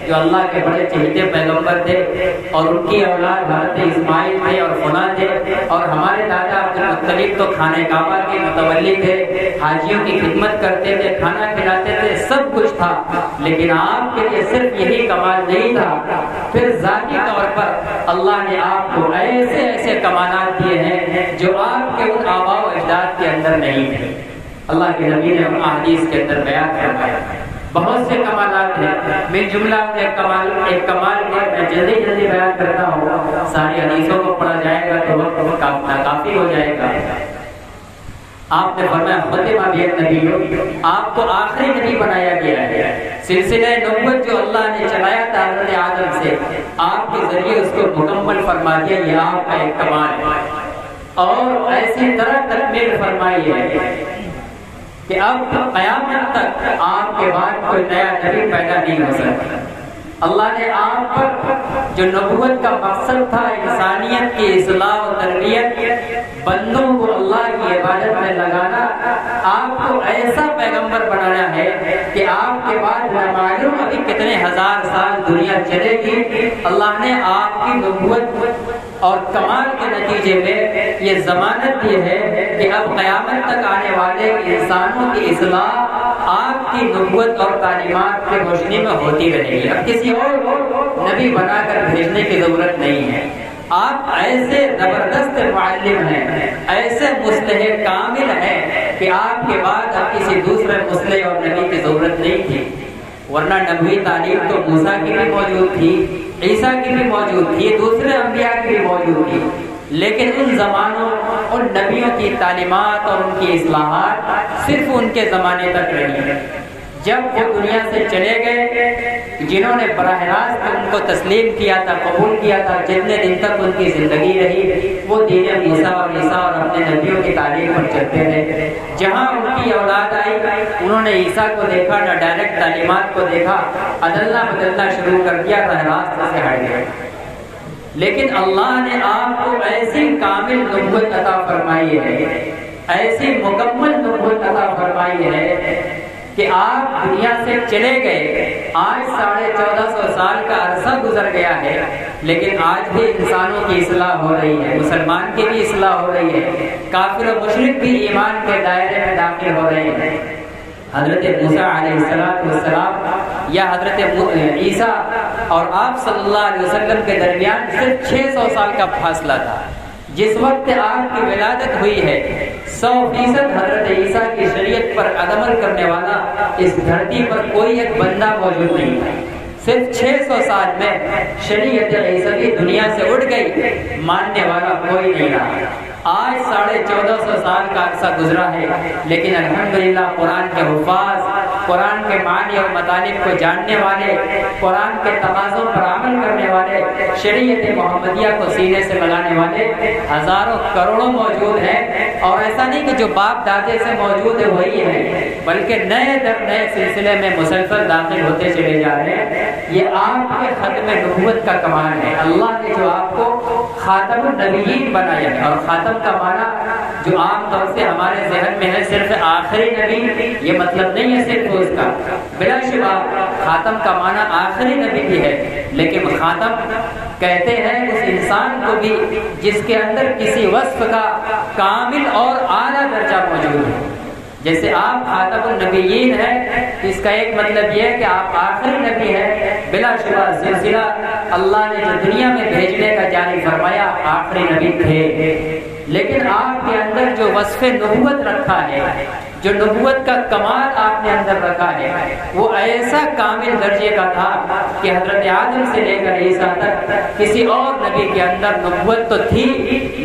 جو اللہ کے بڑے چہیتے پیغمبر تھے، اور ان کی اولاد حضرت اسماعیل تھے اور فلاں تھے، اور ہمارے دادا عبد المطلب تو خانہ کعبہ کے متولی تھے، حاجیوں کی خدمت کرتے تھے، کھانا کھلاتے تھے، سب کچھ تھا، لیکن آپ کے لیے صرف یہی کمال نہیں تھا، پھر ذاتی طور پر اللہ نے آپ کو ایسے ایسے کمالات دیے ہیں جو آپ کے ان آباء و اجداد کے اندر نہیں تھے۔ اللہ کے نبی نے احادیث کے اندر بیان فرمایا بہت سے کمالات ہیں، من جملہ ایک کمال میں جلدی بیان کرتا ہوں، ساری حدیثوں کو پڑھا جائے گا تو وقت کافی ہو جائے گا۔ آپ نے فرمایا ختم بھی نبی، آپ کو آخری نبی بنایا گیا ہے، سلسلہ نبوت جو اللہ نے چلایا تھا حضرت آدم سے، آپ کے ذریعے اس کو مکمل فرما دیا، یہ آپ کا ایک کمال ہے۔ اور ایسی طرح تکمیل فرمائی ہے کہ اب قیامت تک آپ کے بعد کوئی نیا نبی پیدا نہیں ہو سکتا۔ اللہ نے آپ پر جو نبوت کا مقصد تھا انسانیت کی اصلاح و تربیت، بندوں کو اللہ کی عبادت میں لگانا، آپ کو ایسا پیغمبر بنانا ہے کہ آپ کے بعد نہ معلوم ابھی کتنے ہزار سال دنیا چلے گی، اللہ نے آپ کی نبوت اور کمال کے نتیجے میں یہ ضمانت دی ہے کہ اب قیامت تک آنے والے انسانوں کی اصلاح آپ کی نبوت اور تعلیمات کی روشنی میں ہوتی رہے گی۔ اب کسی اور نبی بنا کر بھیجنے کی ضرورت نہیں ہے۔ آپ ایسے زبردست معلم ہیں، ایسے مصلح کامل ہیں کہ آپ کے بعد اب کسی دوسرے مصلح اور نبی کی ضرورت نہیں تھی، ورنہ نبوی تعلیم تو موسیٰ کی بھی موجود تھی، عیسیٰ کی بھی موجود تھی، دوسرے انبیاء کی بھی موجود تھی، لیکن ان زمانوں ان نبیوں کی تعلیمات اور ان کی اصلاحات صرف ان کے زمانے تک رہی۔ جب وہ دنیا سے چلے گئے، جنہوں نے براہ راست ان کو تسلیم کیا تھا، قبول کیا تھا، جتنے دن تک ان کی زندگی رہی وہ دین موسیٰ اور عیسیٰ اور اپنے نبیوں کی تعلیم پر چلتے رہے۔ جہاں ان کی اولاد آئی انہوں نے عیسیٰ کو دیکھا، نہ ڈائریکٹ تعلیمات کو دیکھا، عدلنا بدلنا شروع کر دیا، براہ راست سے ہٹ گئے۔ لیکن اللہ نے آپ کو ایسی کامل نبوت عطا فرمائی ہے، ایسی مکمل نبوت عطا فرمائی ہے کہ آپ دنیا سے چلے گئے، آج 1450 سال کا عرصہ گزر گیا ہے، لیکن آج بھی انسانوں کی اصلاح ہو رہی ہے، مسلمان کی بھی اصلاح ہو رہی ہے، کافر و مشرک بھی ایمان کے دائرے میں داخل ہو رہے ہیں۔ حضرت موسیٰ علیہ السلام یا حضرت عیسیٰ اور آپ صلی اللہ علیہ وسلم کے درمیان صرف 600 سال کا فاصلہ تھا۔ جس وقت آپ کی ولادت ہوئی ہے 100% حضرت عیسیٰ کی شریعت پر عمل کرنے والا اس دھرتی پر کوئی ایک بندہ موجود نہیں تھا۔ صرف 600 سال میں شریعت عیسوی دنیا سے اٹھ گئی، ماننے والا کوئی نہیں رہا۔ آج 1450 سال کا عرصہ گزرا ہے، لیکن الحمدللہ قرآن کے حفاظ، قرآن کے معنی اور مطالب کو جاننے والے، قرآن کے تقاضوں پر عمل کرنے والے، شریعت محمدیہ کو سینے سے لگانے والے ہزاروں کروڑوں موجود ہیں۔ اور ایسا نہیں کہ جو باپ دادے سے موجود ہے وہی ہے، بلکہ نئے در نئے سلسلے میں مسلسل داخل ہوتے چلے جا رہے ہیں۔ یہ آپ کے ختم نبوت کا کمال ہے، اللہ نے جو آپ کو خاتم النبیین بنایا ہے۔ اور خاتم کا معنی جو عام طور سے ہمارے ذہن میں ہے صرف آخری نبی، یہ مطلب نہیں ہے صرف اس کا، بلا شبہ خاتم کا معنی آخری نبی بھی ہے، لیکن خاتم کہتے ہیں اس انسان کو بھی جس کے اندر کسی وصف کا کامل اور اعلیٰ درجہ موجود ہے۔ جیسے آپ خاتم النبیین ہیں، اس کا ایک مطلب یہ ہے کہ آپ آخری نبی ہیں، بلا شبہ سلسلہ اللہ نے جو دنیا میں بھیجنے کا جاری فرمایا آخری نبی تھے، لیکن آپ کے اندر جو وصف نبوت رکھا ہے، جو نبوت کا کمال آپ نے اندر رکھا ہے، وہ ایسا کامل درجے کا تھا کہ حضرت آدم سے لے کر عیسیٰ تک کسی اور نبی کے اندر نبوت تو تھی،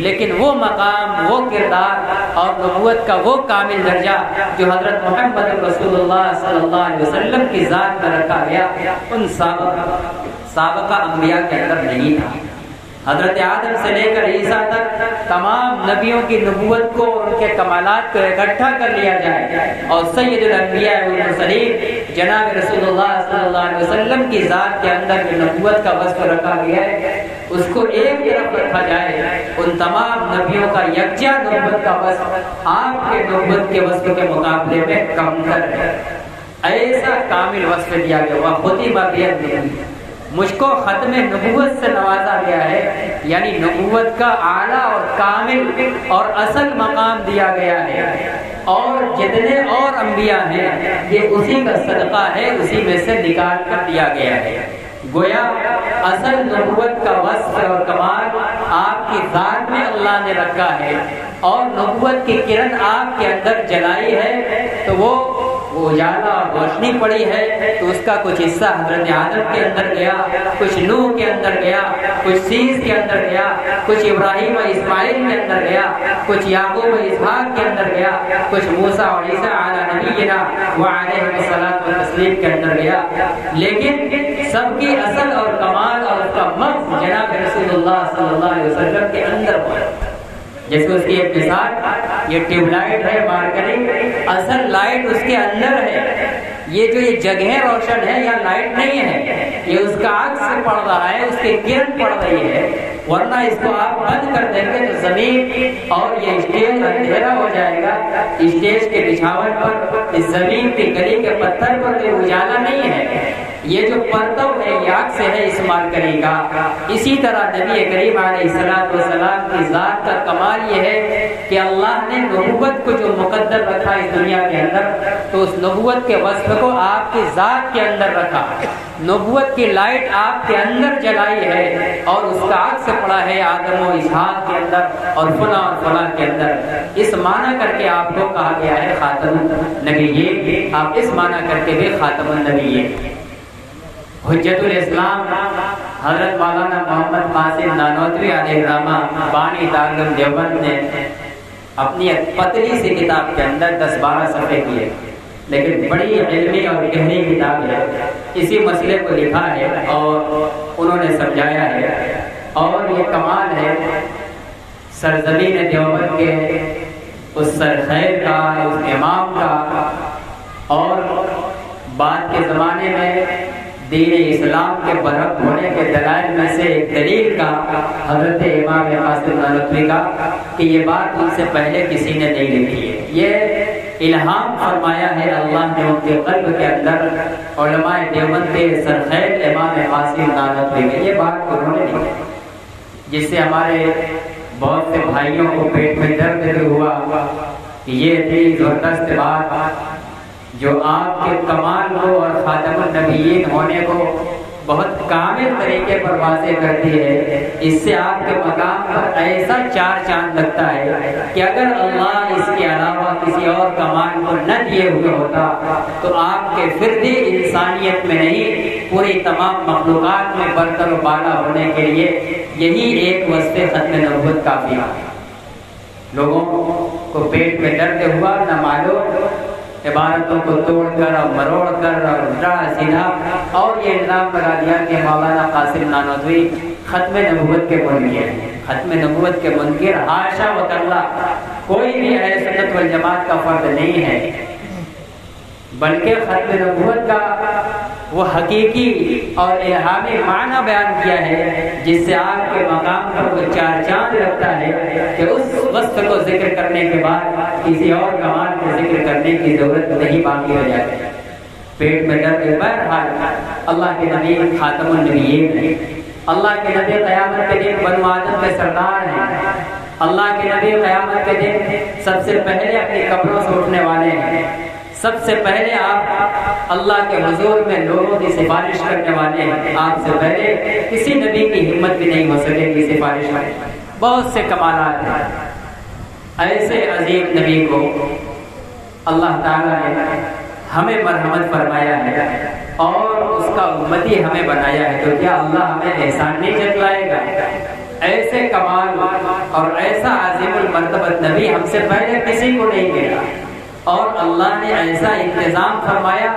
لیکن وہ مقام، وہ کردار اور نبوت کا وہ کامل درجہ جو حضرت محمد رسول اللہ صلی اللہ علیہ وسلم کی ذات میں رکھا گیا ان سابقہ انبیاء کے اندر نہیں تھا۔ حضرت آدم سے لے کر عیسیٰ تک تمام نبیوں کی نبوت کو اور ان کے کمالات کو اکٹھا کر لیا جائے اور سید الانبیاء والمرسلین جناب رسول اللہ صلی اللہ علیہ وسلم کی ذات کے اندر جو نبوت کا وصف رکھا گیا ہے اس کو ایک طرف رکھا جائے، ان تمام نبیوں کا یکجا نبوت کا وصف آپ کے نبوت کے وصف کے مقابلے میں کم تر ہے۔ ایسا کامل وصف دیا گیا، وہ خطیب بیت مجھ کو ختم نبوت سے نوازا گیا ہے، یعنی نبوت کا اعلیٰ اور کامل اور اصل مقام دیا گیا ہے، اور جتنے اور انبیاء ہیں یہ اسی کا صدقہ ہے، اسی میں سے نکال کر دیا گیا ہے۔ گویا اصل نبوت کا وصف اور کمال آپ کی ذات میں اللہ نے رکھا ہے، اور نبوت کی کرن آپ کے اندر جلائی ہے تو وہ اجالا اور روشنی پڑی ہے، تو اس کا کچھ حصہ حضرت آدم کے اندر گیا، کچھ نوح کے اندر گیا، کچھ سیس کے اندر گیا، کچھ ابراہیم و اسماعیل کے اندر گیا، کچھ یعقوب و اسحاق کے اندر گیا، کچھ موسیٰ اور عیسیٰ علی نبینا وعلیہ الصلاۃ والتسلیم کے اندر گیا، لیکن سب کی اصل اور کمال اور اس کا مغز جناب رسول اللہ صلی اللہ علیہ وسلم کے اندر ہوا۔ جیسے اس کی ایک مثال، یہ ٹیوب لائٹ ہے مارکری، اصل لائٹ اس کے اندر ہے، یہ جو یہ جگہ روشن ہے یا لائٹ نہیں ہے، یہ اس کا عکس سے پڑ رہا ہے، اس کی کرن پڑ رہی ہے، ورنہ اس کو آپ بند کر دیں گے تو زمین اور یہ اسٹیج اندھیرا ہو جائے گا۔ اسٹیج کے بچھاوٹ پر اس زمین کی گلی کے پتھر پر کوئی اجالا نہیں ہے، یہ جو پردہ ہے یہ عکس ہے اس مارکری کا۔ اسی طرح نبی کریم علیہ السلام کی ذات کا کمال یہ ہے کہ اللہ نے نبوت کو جو مقدر رکھا اس دنیا کے اندر، تو اس نبوت کے وصف کو آپ کی ذات کے اندر رکھا، نبوت کی لائٹ آپ کے اندر جلائی ہے اور اس کا عکس پڑا ہے آدم و اسحاق کے اندر اور فلاں کے اندر۔ اس معنی کر کے آپ کو کہا گیا ہے خاتم النبیین، آپ اس معنی کر کے بھی خاتم النبیین۔ حجت الاسلام حضرت مولانا محمد قاسم نانوتوی علیہ الرحمہ بانی دارالعلوم دیوبند نے اپنی ایک پتلی سی کتاب کے اندر 10-12 صفحے کیے، لیکن بڑی علمی اور گہری کتاب ہے، اسی مسئلے کو لکھا ہے اور انہوں نے سمجھایا ہے۔ اور یہ کمال ہے سرزمین دیوبند کے اس سرخیر کا، اس امام کا، اور بعد کے زمانے میں دین اسلام کے برحق ہونے کے دلائل میں سے ایک دلیل کا حضرت امام قاسم نانوتوی کا کہ یہ بات ان سے پہلے کسی نے نہیں لکھی ہے، یہ الہام فرمایا ہے اللہ نے ان کے قلب کے اندر علماء دیوبند کے سرخیر امام قاسم نانوتوی میں یہ بات انہوں نے لکھی، جس سے ہمارے بہت سے بھائیوں کو پیٹ میں درد ہوا کہ یہ اتنی زبردست بات جو آپ کے کمال کو اور خاتم النبیین ہونے کو بہت کامل طریقے پر واضح کرتی ہے، اس سے آپ کے مقام پر ایسا چار چاند لگتا ہے کہ اگر اللہ اس کے علاوہ کسی اور کمال کو نہ دیے ہوئے ہوتا تو آپ کے فردی انسانیت میں نہیں پوری تمام مخلوقات میں برتر و بالا ہونے کے لیے یہی ایک وصف ختم نبوت کافی ہے۔ لوگوں کو پیٹ میں درد ہوا، نہ معلوم عبارتوں کو توڑ کر اور مروڑ کر اور الٹا سیدھا، اور یہ الزام لگا دیا کہ مولانا قاسم نانوتوی ختم نبوت کے منکر ہیں۔ ختم نبوت کے منکر حاشا و کلا کوئی بھی اہل سنت والجماعت کا فرد نہیں ہے، بلکہ ختم نبوت کا وہ حقیقی اور الہامی معنی بیان کیا ہے، جس سے آپ کے مقام پر وہ چار چاند لگتا ہے کہ اس وصف کو ذکر کرنے کے بعد کسی اور کمال کو ذکر کرنے کی ضرورت نہیں باقی ہو جاتی۔ پیٹ میں درد، بہرحال اللہ کے نبی خاتم النبیین ہیں، اللہ کے نبی قیامت کے دن بنو آدم کے سردار ہیں، اللہ کے نبی قیامت کے دن سب سے پہلے اپنی قبروں سے اٹھنے والے ہیں، سب سے پہلے آپ اللہ کے حضور میں لوگوں کی سفارش کرنے والے ہیں، آپ سے پہلے کسی نبی کی ہمت بھی نہیں ہو سکے گی سفارش کرنے۔ بہت سے کمالات ہیں، ایسے عظیم نبی کو اللہ تعالیٰ نے ہمیں مرحمت فرمایا ہے اور اس کا امتی ہمیں بنایا ہے، تو کیا اللہ ہمیں احسان نہیں جتلائے گا؟ ایسے کمال اور ایسا عظیم المرتبت نبی ہم سے پہلے کسی کو نہیں ملا، اور اللہ نے ایسا انتظام فرمایا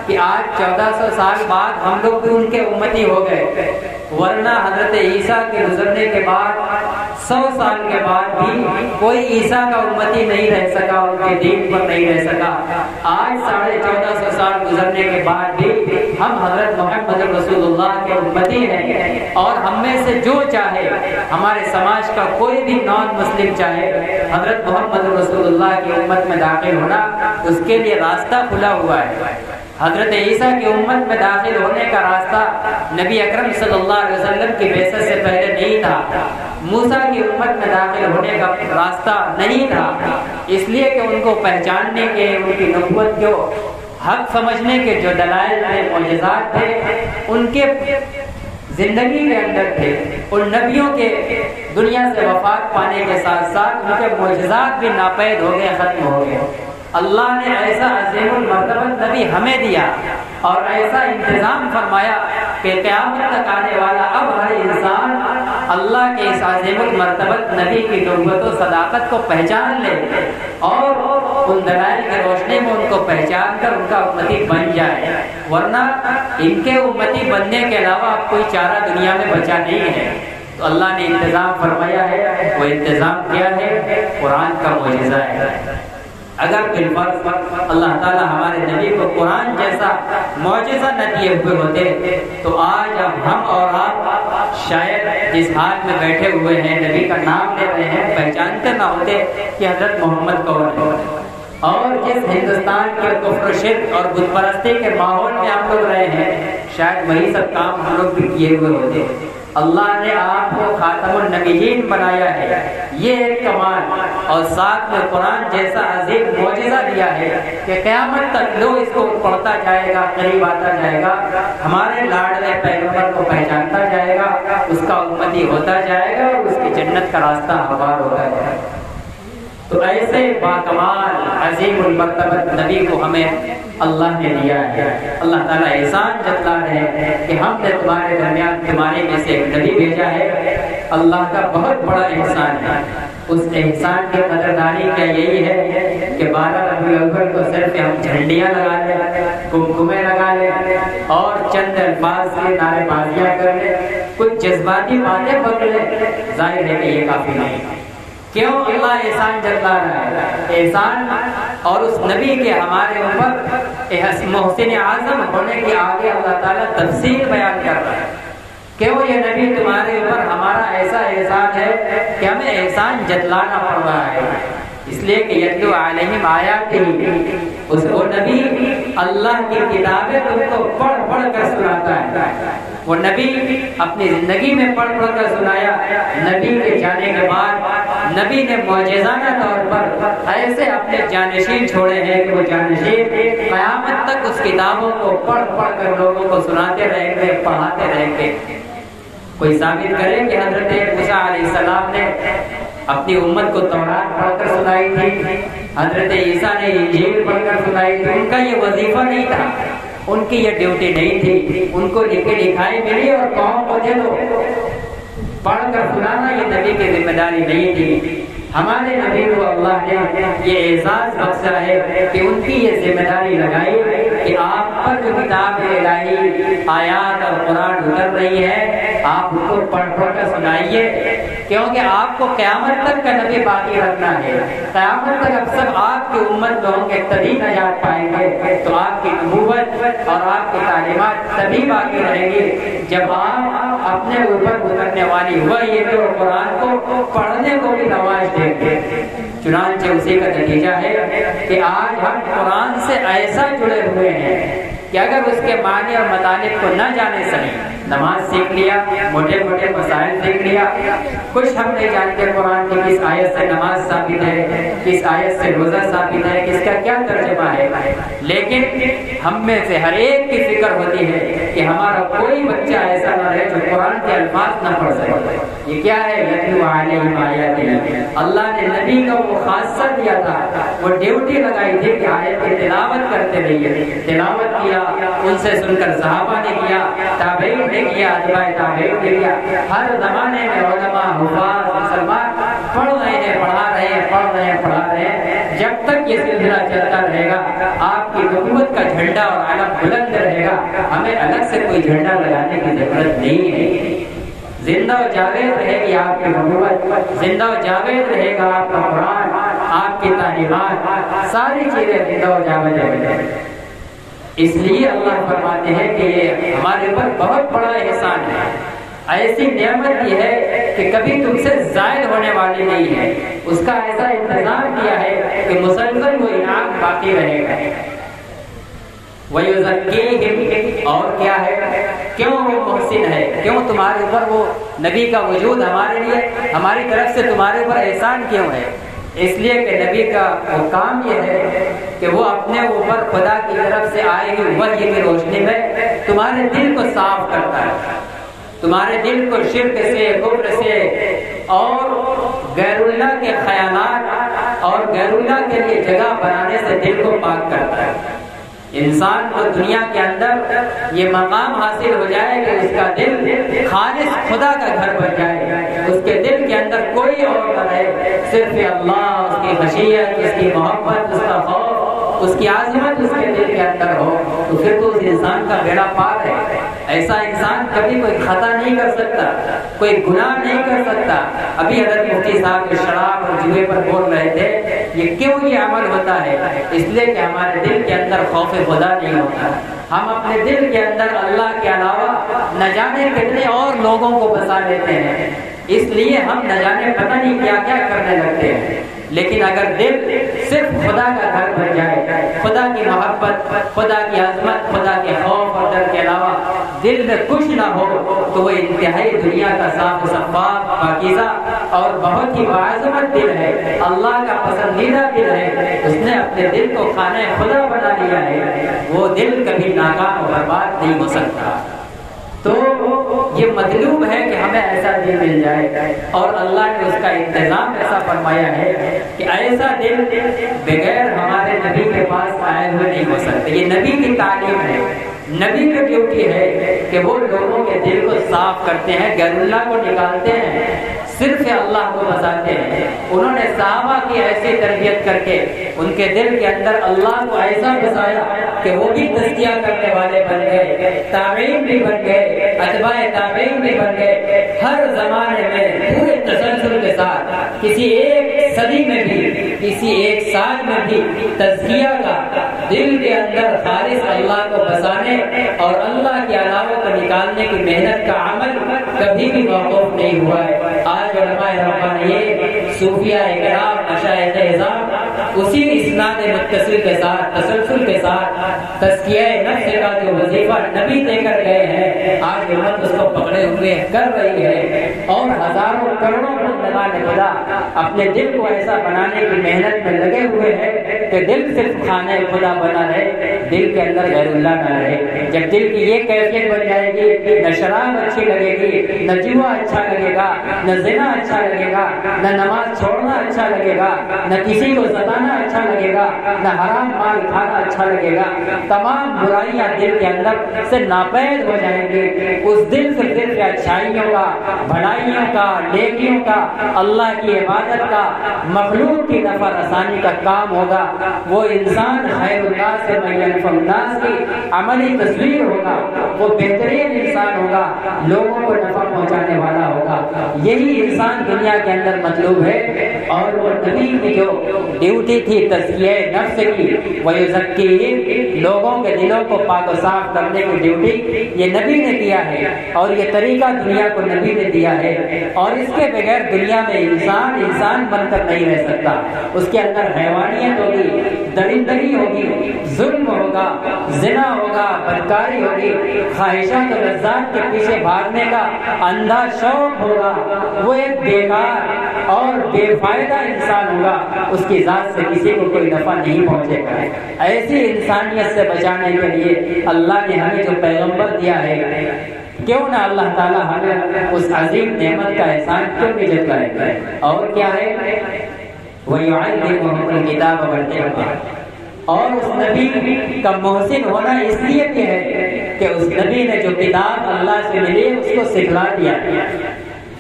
کہ آج 1400 سال بعد ہم لوگ بھی ان کے امتی ہو گئے، ورنہ حضرت عیسیٰ کے گزرنے کے بعد 100 سال کے بعد بھی کوئی عیسیٰ کا امتی نہیں رہ سکا، ان کے دین پر نہیں رہ سکا۔ آج 1450 سال گزرنے کے بعد بھی ہم حضرت محمد رسول اللہ کے امتی ہیں، اور ہم میں سے جو چاہے، ہمارے سماج کا کوئی بھی نان مسلم چاہے حضرت محمد رسول اللہ کی امت میں داخل ہونا، اس کے لیے راستہ کھلا ہوا ہے۔ حضرت عیسیٰ کی امت میں داخل ہونے کا راستہ نبی اکرم صلی اللہ علیہ وسلم کی بعثت سے پہلے نہیں تھا، موسیٰ کی امت میں داخل ہونے کا راستہ نہیں تھا، اس لیے کہ ان کو پہچاننے کے، ان کی نبوت کو حق سمجھنے کے جو دلائل تھے، معجزات تھے، ان کے زندگی کے اندر تھے۔ ان نبیوں کے دنیا سے وفات پانے کے ساتھ ساتھ ان کے معجزات بھی ناپید ہو گئے، ختم ہو گئے۔ اللہ نے ایسا عظیم المرتبت نبی ہمیں دیا اور ایسا انتظام فرمایا کہ قیامت تک آنے والا اب ہر انسان اللہ کے اس عظیم المرتبت نبی کی نبوت و صداقت کو پہچان لے اور ان دلائل کی روشنی میں ان کو پہچان کر ان کا امتی بن جائے، ورنہ ان کے امتی بننے کے علاوہ اب کوئی چارہ دنیا میں بچا نہیں ہے۔ تو اللہ نے انتظام فرمایا ہے، وہ انتظام کیا ہے؟ قرآن کا معجزہ ہے۔ اگر بالفرض اللہ تعالیٰ ہمارے نبی کو قرآن جیسا معجزہ نہ دیے ہوئے ہوتے تو آج اب ہم اور آپ شاید جس حال میں بیٹھے ہوئے ہیں، نبی کا نام لے رہے ہیں، پہچانتے نہ ہوتے کہ حضرت محمد کون ہے۔ اور جس ہندوستان کے کفر و شرک اور بت پرستی کے ماحول میں ہم لوگ رہے ہیں، شاید وہی سب کام ہم لوگ بھی کیے ہوئے ہوتے۔ اللہ نے آپ کو خاتم النبیین بنایا ہے، یہ ایک کمال، اور ساتھ میں قرآن جیسا عظیم معجزہ دیا ہے کہ قیامت تک لوگ اس کو پڑھتا جائے گا، قریب آتا جائے گا، ہمارے لاڈلے پیغمبر کو پہچانتا جائے گا، اس کا امتی ہوتا جائے گا اور اس کی جنت کا راستہ ہموار ہوتا جائے گا۔ تو ایسے باکمال عظیم المرتبت نبی کو ہمیں اللہ نے دیا ہے۔ اللہ تعالیٰ احسان جتلا رہے ہیں کہ ہم نے تمہارے درمیان تمہارے میں سے ایک نبی بھیجا ہے۔ اللہ کا بہت بڑا احسان ہے۔ اس احسان کی قدردانی کیا یہی ہے کہ 12 ربیع الاول کو صرف ہم جھنڈیاں لگا لیں، کمکمے لگا لیں اور چند الفاظ کی نعرے بازیاں کر لیں، کچھ جذباتی باتیں پکڑ لیں، ظاہر ہے کہ یہ کافی نہیں۔ کیوں اللہ احسان جتلا رہا ہے؟ احسان اور اس نبی کے ہمارے اوپر محسن اعظم ہونے کے آگے اللہ تعالیٰ تفصیل بیان کر رہا ہے۔ کیوں یہ نبی تمہارے اوپر ہمارا ایسا احسان ہے کہ ہمیں احسان جتلانا پڑ رہا ہے، اس لیے کہ یتلو علیہم آیاتہ، اس وہ نبی اللہ کی کتابیں تم کو پڑھ پڑھ کر سناتا ہے۔ وہ نبی اپنی زندگی میں پڑھ پڑھ کر سنایا۔ نبی کے جانے کے بعد نبی نے معجزانہ طور پر ایسے اپنے جانشین چھوڑے ہیں کہ وہ جانشین قیامت تک اس کتابوں کو پڑھ پڑھ کر لوگوں کو سناتے رہیں گے، پڑھاتے رہیں گے۔ کوئی ثابت کرے کہ حضرت موسیٰ علیہ السلام نے اپنی امت کو تورات پڑھ کر سنائی تھی، حضرت عیسیٰ نے انجیل پڑھ کر سنائی تھی؟ ان کا یہ وظیفہ نہیں تھا، ان کی یہ ڈیوٹی نہیں تھی۔ ان کو لکھی لکھائی ملی اور قوم کو دے دو، پڑھ کر سنانا یہ نبی کی ذمہ داری نہیں تھی۔ ہمارے نبی کو اللہ نے یہ اعزاز بخشا ہے کہ ان کی یہ ذمہ داری لگائی کہ آپ پر جو کتاب الہی آیات اور قرآن اتر رہی ہے، آپ ان کو پڑھ پڑھ کر سنائیے، کیونکہ آپ کو قیامت تک کا نبی باقی رکھنا ہے۔ قیامت تک اب سب آپ کی امت لوگوں کے تبھی نجات پائیں گے، تو آپ کی نبوت اور آپ کی تعلیمات تبھی باقی رہیں گی جب آپ اپنے اوپر اترنے والی وحی اور قرآن کو پڑھنے کو بھی نواز دیں گے۔ چنانچہ اسی کا نتیجہ ہے کہ آج ہم قرآن سے ایسا جڑے ہوئے ہیں کہ اگر اس کے معنی اور مطالب کو نہ جانے سکیں، نماز سیکھ لیا، موٹے موٹے مسائل سیکھ لیا، کچھ ہم نہیں جانتے قرآن کی کس آیت سے نماز ثابت ہے، کس آیت سے روزہ ثابت ہے، کس کا کیا ترجمہ ہے، لیکن ہم میں سے ہر ایک کی فکر ہوتی ہے کہ ہمارا کوئی بچہ ایسا نہ رہے جو قرآن کے الفاظ نہ پڑھ سکے۔ یہ کیا ہے؟ یتلو علیہم آیاتہ۔ اللہ نے نبی کو وہ خاصہ دیا تھا، وہ ڈیوٹی لگائی تھی کہ آیت کی تلاوت کرتے رہیے۔ تلاوت کیا، ان سے سن کر صحابہ نے کیا، تابعین نے کیا، اتباع تابعین نے کیا۔ ہر زمانے میں علماء، حفاظ، مسلمان پڑھ رہے ہیں، پڑھا رہے ہیں، پڑھ رہے ہیں، پڑھا رہے ہیں۔ جب تک یہ سلسلہ چلتا رہے گا، آپ کی نبوت کا جھنڈا اور علم بلند رہے گا۔ ہمیں الگ سے کوئی جھنڈا لگانے کی ضرورت نہیں ہے۔ زندہ و جاوید رہے گی آپ کی نبوت، زندہ و جاوید رہے گا آپ کا قرآن، آپ کی تعلیمات، ساری چیزیں زندہ و جاوید رہیں گی۔ اس لیے اللہ فرماتے ہیں کہ یہ ہمارے اوپر بہت بڑا احسان ہے، ایسی نعمت یہ ہے کہ کبھی تم سے زائد ہونے والی نہیں ہے۔ اس کا ایسا انتظام کیا ہے کہ مسلسل وہ انعام باقی رہے گا۔ وَيُزَكِّيهِمْ، اور کیا ہے؟ کیوں وہ محسن ہے؟ کیوں تمہارے اوپر وہ نبی کا وجود ہمارے لیے، ہماری طرف سے تمہارے اوپر احسان کیوں ہے؟ اس لیے کہ نبی کا وہ کام یہ ہے کہ وہ اپنے اوپر خدا کی طرف سے آئے ہوئی وحی کی روشنی میں تمہارے دل کو صاف کرتا ہے، تمہارے دل کو شرک سے، کفر سے اور غیر اللہ کے خیالات اور غیر اللہ کے لیے جگہ بنانے سے دل کو پاک کرتا ہے۔ انسان کو دنیا کے اندر یہ مقام حاصل ہو جائے کہ اس کا دل خالص خدا کا گھر بن جائے، اس کے دل کے اندر کوئی اور نہ رہے، صرف اللہ، اس کی خشیت، اس کی محبت، اس کا خوف اس کی عظمت اس کے دل کے اندر ہو تو پھر تو اس انسان کا بیڑا پار ہے۔ ایسا انسان کبھی کوئی خطا نہیں کر سکتا، کوئی گناہ نہیں کر سکتا۔ ابھی حضرت مفتی صاحب شراب اور جوئے پر بول رہے تھے، یہ کیوں یہ عمل ہوتا ہے؟ اس لیے کہ ہمارے دل کے اندر خوف خدا نہیں ہوتا۔ ہم اپنے دل کے اندر اللہ کے علاوہ نہ جانے کتنے اور لوگوں کو بسا لیتے ہیں، اس لیے ہم نہ جانے پتہ نہیں کیا کیا کرنے لگتے ہیں۔ لیکن اگر دل صرف خدا کا گھر بن جائے، خدا کی محبت، خدا کی عظمت، خدا کے خوف اور ڈر کے علاوہ دل میں کچھ نہ ہو تو وہ انتہائی دنیا کا صاف و شفاف، پاکیزہ اور بہت ہی باعظمت دل ہے، اللہ کا پسندیدہ دل ہے۔ اس نے اپنے دل کو خانہ خدا بنا لیا ہے، وہ دل کبھی ناکام و برباد نہیں ہو سکتا۔ تو یہ مطلوب ہے کہ ہمیں ایسا دل مل جائے، اور اللہ نے اس کا انتظام ایسا فرمایا ہے کہ ایسا دل بغیر ہمارے نبی کے پاس آئے ہوئے نہیں ہو سکتے۔ یہ نبی کی تعلیم ہے، نبی کی ڈیوٹی ہے کہ وہ لوگوں کے دل کو صاف کرتے ہیں، غیر اللہ کو نکالتے ہیں، صرف اللہ کو بساتے ہیں۔ انہوں نے صحابہ کی ایسی تربیت کر کے ان کے دل کے اندر اللہ کو ایسا بسایا کہ وہ بھی تزکیہ کرنے والے بن گئے، تابعین بھی بن گئے، اتباع تابعین بھی بن گئے۔ ہر زمانے میں پورے تسلسل کے ساتھ کسی ایک صدی میں بھی، کسی ایک سال میں بھی تزکیہ کا، دل کے اندر خالص اللہ کو بسانے اور اللہ کے علاوہ کو نکالنے کی محنت کا عمل کبھی بھی موقوف نہیں ہوا ہے۔ آج علماء ربانیین، صوفیاء کرام، مشائخ اعظام اسی اسناد متصل کے ساتھ، تسلسل کے ساتھ تزکیہ نفس کا جو وظیفہ نبی دے کر گئے ہیں، آج امت اس کو پکڑے ہوئے کر رہی ہے، اور ہزاروں کروڑوں بندگان خدا اپنے دل کو ایسا بنانے کی محنت میں لگے ہوئے ہیں کہ دل صرف خانہ خدا بنا رہے، دل کے اندر غیر اللہ نہ رہے۔ جب دل کی یہ کیفیت بن جائے گی، نہ شراب اچھی لگے گی، نہ جوا اچھا لگے گا، نہ زنا اچھا لگے گا، نہ نماز چھوڑنا اچھا لگے گا، نہ کسی کو ستانا اچھا لگے گا، نہ حرام مال کھانا اچھا لگے گا۔ تمام برائیاں دل کے اندر سے ناپید ہو جائیں گی۔ اس دل سے دل سے اچھائیوں کا، بھلائیوں کا، نیکیوں کا، اللہ کی عبادت کا، مخلوق کی نفع رسانی کا کام ہوگا۔ وہ انسان خیر الناس سے من ينفع الناس کی عملی تصویر ہوگا، وہ بہترین انسان ہوگا، لوگوں کو نفع پہنچانے والا ہوگا۔ یہی انسان دنیا کے اندر مطلوب ہے، اور وہ نبی کی جو ڈیوٹی تھی تزکیہ نفس کی، وَيُزَكِّيهِمْ، لوگوں کے دلوں کو پاک و صاف کرنے کی ڈیوٹی یہ نبی نے دیا ہے، اور یہ طریقہ دنیا کو نبی نے دیا ہے، اور اس کے بغیر دنیا میں انسان انسان بن کر نہیں رہ سکتا۔ اس کے اندر حیوانیت ہوگی، درندگی ہوگی، ظلم ہوگا، زنا ہوگا، بدکاری ہوگی، خواہشات و لذات کے پیچھے بھاگنے کا اندھا شوق ہوگا۔ وہ ایک بیکار اور بے فائدہ انسان ہوگا، اس کی ذات سے کسی کو کوئی نفع نہیں پہنچے گا۔ ایسی انسانیت سے بچانے کے لیے اللہ نے ہمیں جو پیغمبر دیا ہے، کیوں نہ اللہ تعالیٰ ہمیں اس عظیم نعمت کا احسان کیوں نہیں جتلائے؟ اور کیا ہے؟ وَيُعَلِّمُهُمُ الْكِتَابَ وَالْحِكْمَةَ، اور اس نبی کا محسن ہونا اس لیے بھی ہے کہ اس نبی نے جو کتاب اللہ سے ملی اس کو سکھلا دیا،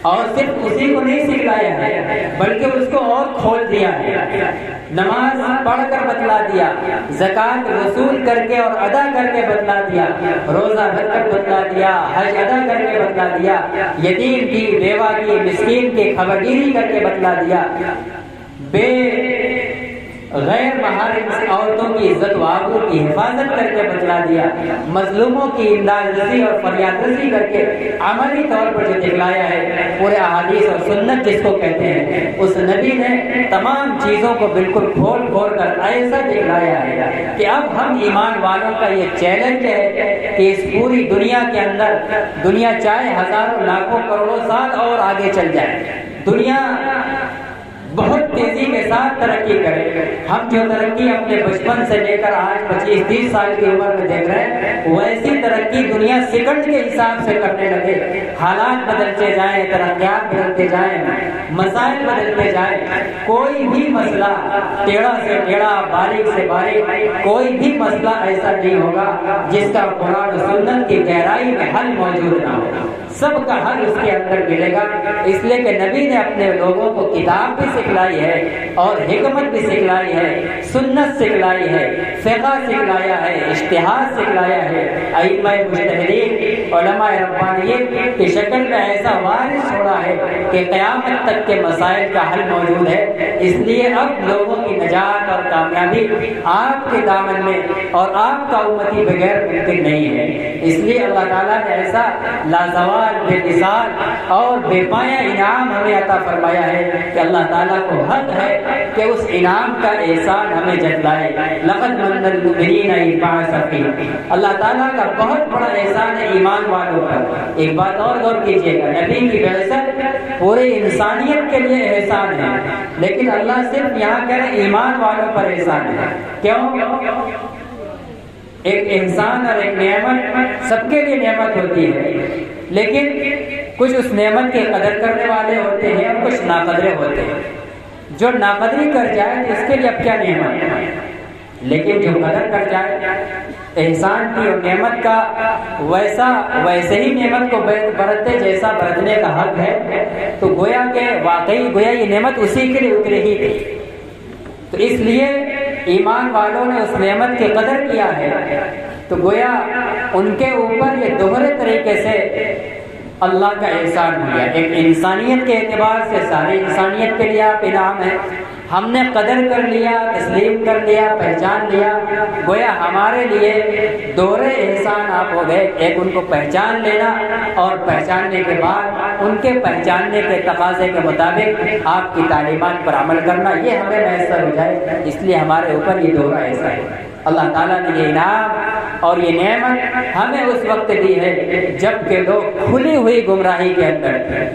اور صرف اسی کو نہیں سکھلایا ہے بلکہ اس کو اور کھول دیا ہے۔ نماز پڑھ کر بتلا دیا، زکوٰۃ وصول کر کے اور ادا کر کے بتلا دیا، روزہ رکھ کر بتلا دیا، حج ادا کر کے بتلا دیا، یتیم کی، بیوہ کی، مسکین کی خبرگیری کر کے بتلا دیا، بے غیر محارم عورتوں کی عزت و آبرو کی حفاظت کر کے بتلا دیا، مظلوموں کی امداد رسی اور فریاد رسی کر کے عملی طور پر جو دکھلایا ہے، پورے احادیث اور سنت جس کو کہتے ہیں، اس نبی نے تمام چیزوں کو بالکل کھول کھول کر ایسا دکھلایا ہے کہ اب ہم ایمان والوں کا یہ چیلنج ہے کہ اس پوری دنیا کے اندر، دنیا چاہے ہزاروں لاکھوں کروڑوں سال اور آگے چل جائے، دنیا بہت تیزی کے ساتھ ترقی کرے، ہم جو ترقی اپنے بچپن سے لے کر آج 25-30 سال کی عمر میں دیکھ رہے ہیں، ویسی ترقی ترقی دنیا سیکنڈ کے حساب سے کرنے لگے، حالات بدلتے جائیں، ترقیات بدلتے جائیں، مسائل بدلتے جائیں، کوئی بھی مسئلہ ٹیڑھا سے ٹیڑھا، باریک سے باریک، کوئی بھی مسئلہ ایسا نہیں ہوگا جس کا قرآن و سنت کی گہرائی میں حل موجود نہ ہو۔ سب کا حل اس کے اندر ملے گا، اس لیے کہ نبی نے اپنے لوگوں کو کتاب بھی سکھلائی ہے اور حکمت بھی سکھلائی ہے، سنت سکھلائی ہے، فقہ سکھلایا ہے، اجتہاد سکھلایا ہے۔ ائمہ مجتہدین علماء ربانیین کی شکل میں ایسا وارث چھوڑا ہے کہ قیامت تک کے مسائل کا حل موجود ہے۔ اس لیے اب لوگوں کی نجات اور کامیابی آپ کے دامن میں اور آپ کا امتی بغیر ممکن نہیں ہے۔ اس لیے اللہ تعالیٰ نے ایسا لازوال، بے مثال اور بے پایا انعام ہمیں عطا فرمایا ہے کہ اللہ تعالیٰ کو حق ہے کہ اس انعام کا احسان ہمیں جتلائے۔ لقد من المؤمنین اذ بعث فیہم، اللہ تعالیٰ کا بہت بڑا احسان ہے ایمان والوں پر۔ ایک بات اور غور کیجیے گا، نبی کی بعثت پورے انسانیت کے لیے احسان ہے، لیکن اللہ صرف یہاں کہہ رہے ایمان والوں پر احسان ہے۔ کیوں؟ ایک احسان اور ایک نعمت سب کے لیے نعمت ہوتی ہے، لیکن کچھ اس نعمت کی قدر کرنے والے ہوتے ہیں اور کچھ ناقدرے ہوتے ہیں۔ جو ناقدری کر جائے تو اس کے لیے اب کیا نعمت ہے، لیکن جو قدر کر جائے احسان کی اور نعمت کا، ویسے ہی نعمت کو برتے جیسا برتنے کا حق ہے، تو گویا کہ واقعی گویا یہ نعمت اسی کے لیے اتری ہی تھی۔ تو اس لیے ایمان والوں نے اس نعمت کی قدر کیا ہے، تو گویا ان کے اوپر یہ دوہرے طریقے سے اللہ کا احسان ہو گیا۔ ایک انسانیت کے اعتبار سے ساری انسانیت کے لیے آپ انعام ہے، ہم نے قدر کر لیا، تسلیم کر لیا، پہچان لیا، گویا ہمارے لیے دوہرے احسان آپ ہو گئے۔ ایک ان کو پہچان لینا اور پہچاننے کے بعد ان کے پہچاننے کے تقاضے کے مطابق آپ کی تعلیمات پر عمل کرنا، یہ ہمیں میسر ہو جائے۔ اس لیے ہمارے اوپر یہ دوہرا احسان ہے۔ اللہ تعالیٰ نے یہ انعام اور یہ نعمت ہمیں اس وقت دی ہے جب کہ لوگ کھلی ہوئی گمراہی کے اندر تھے۔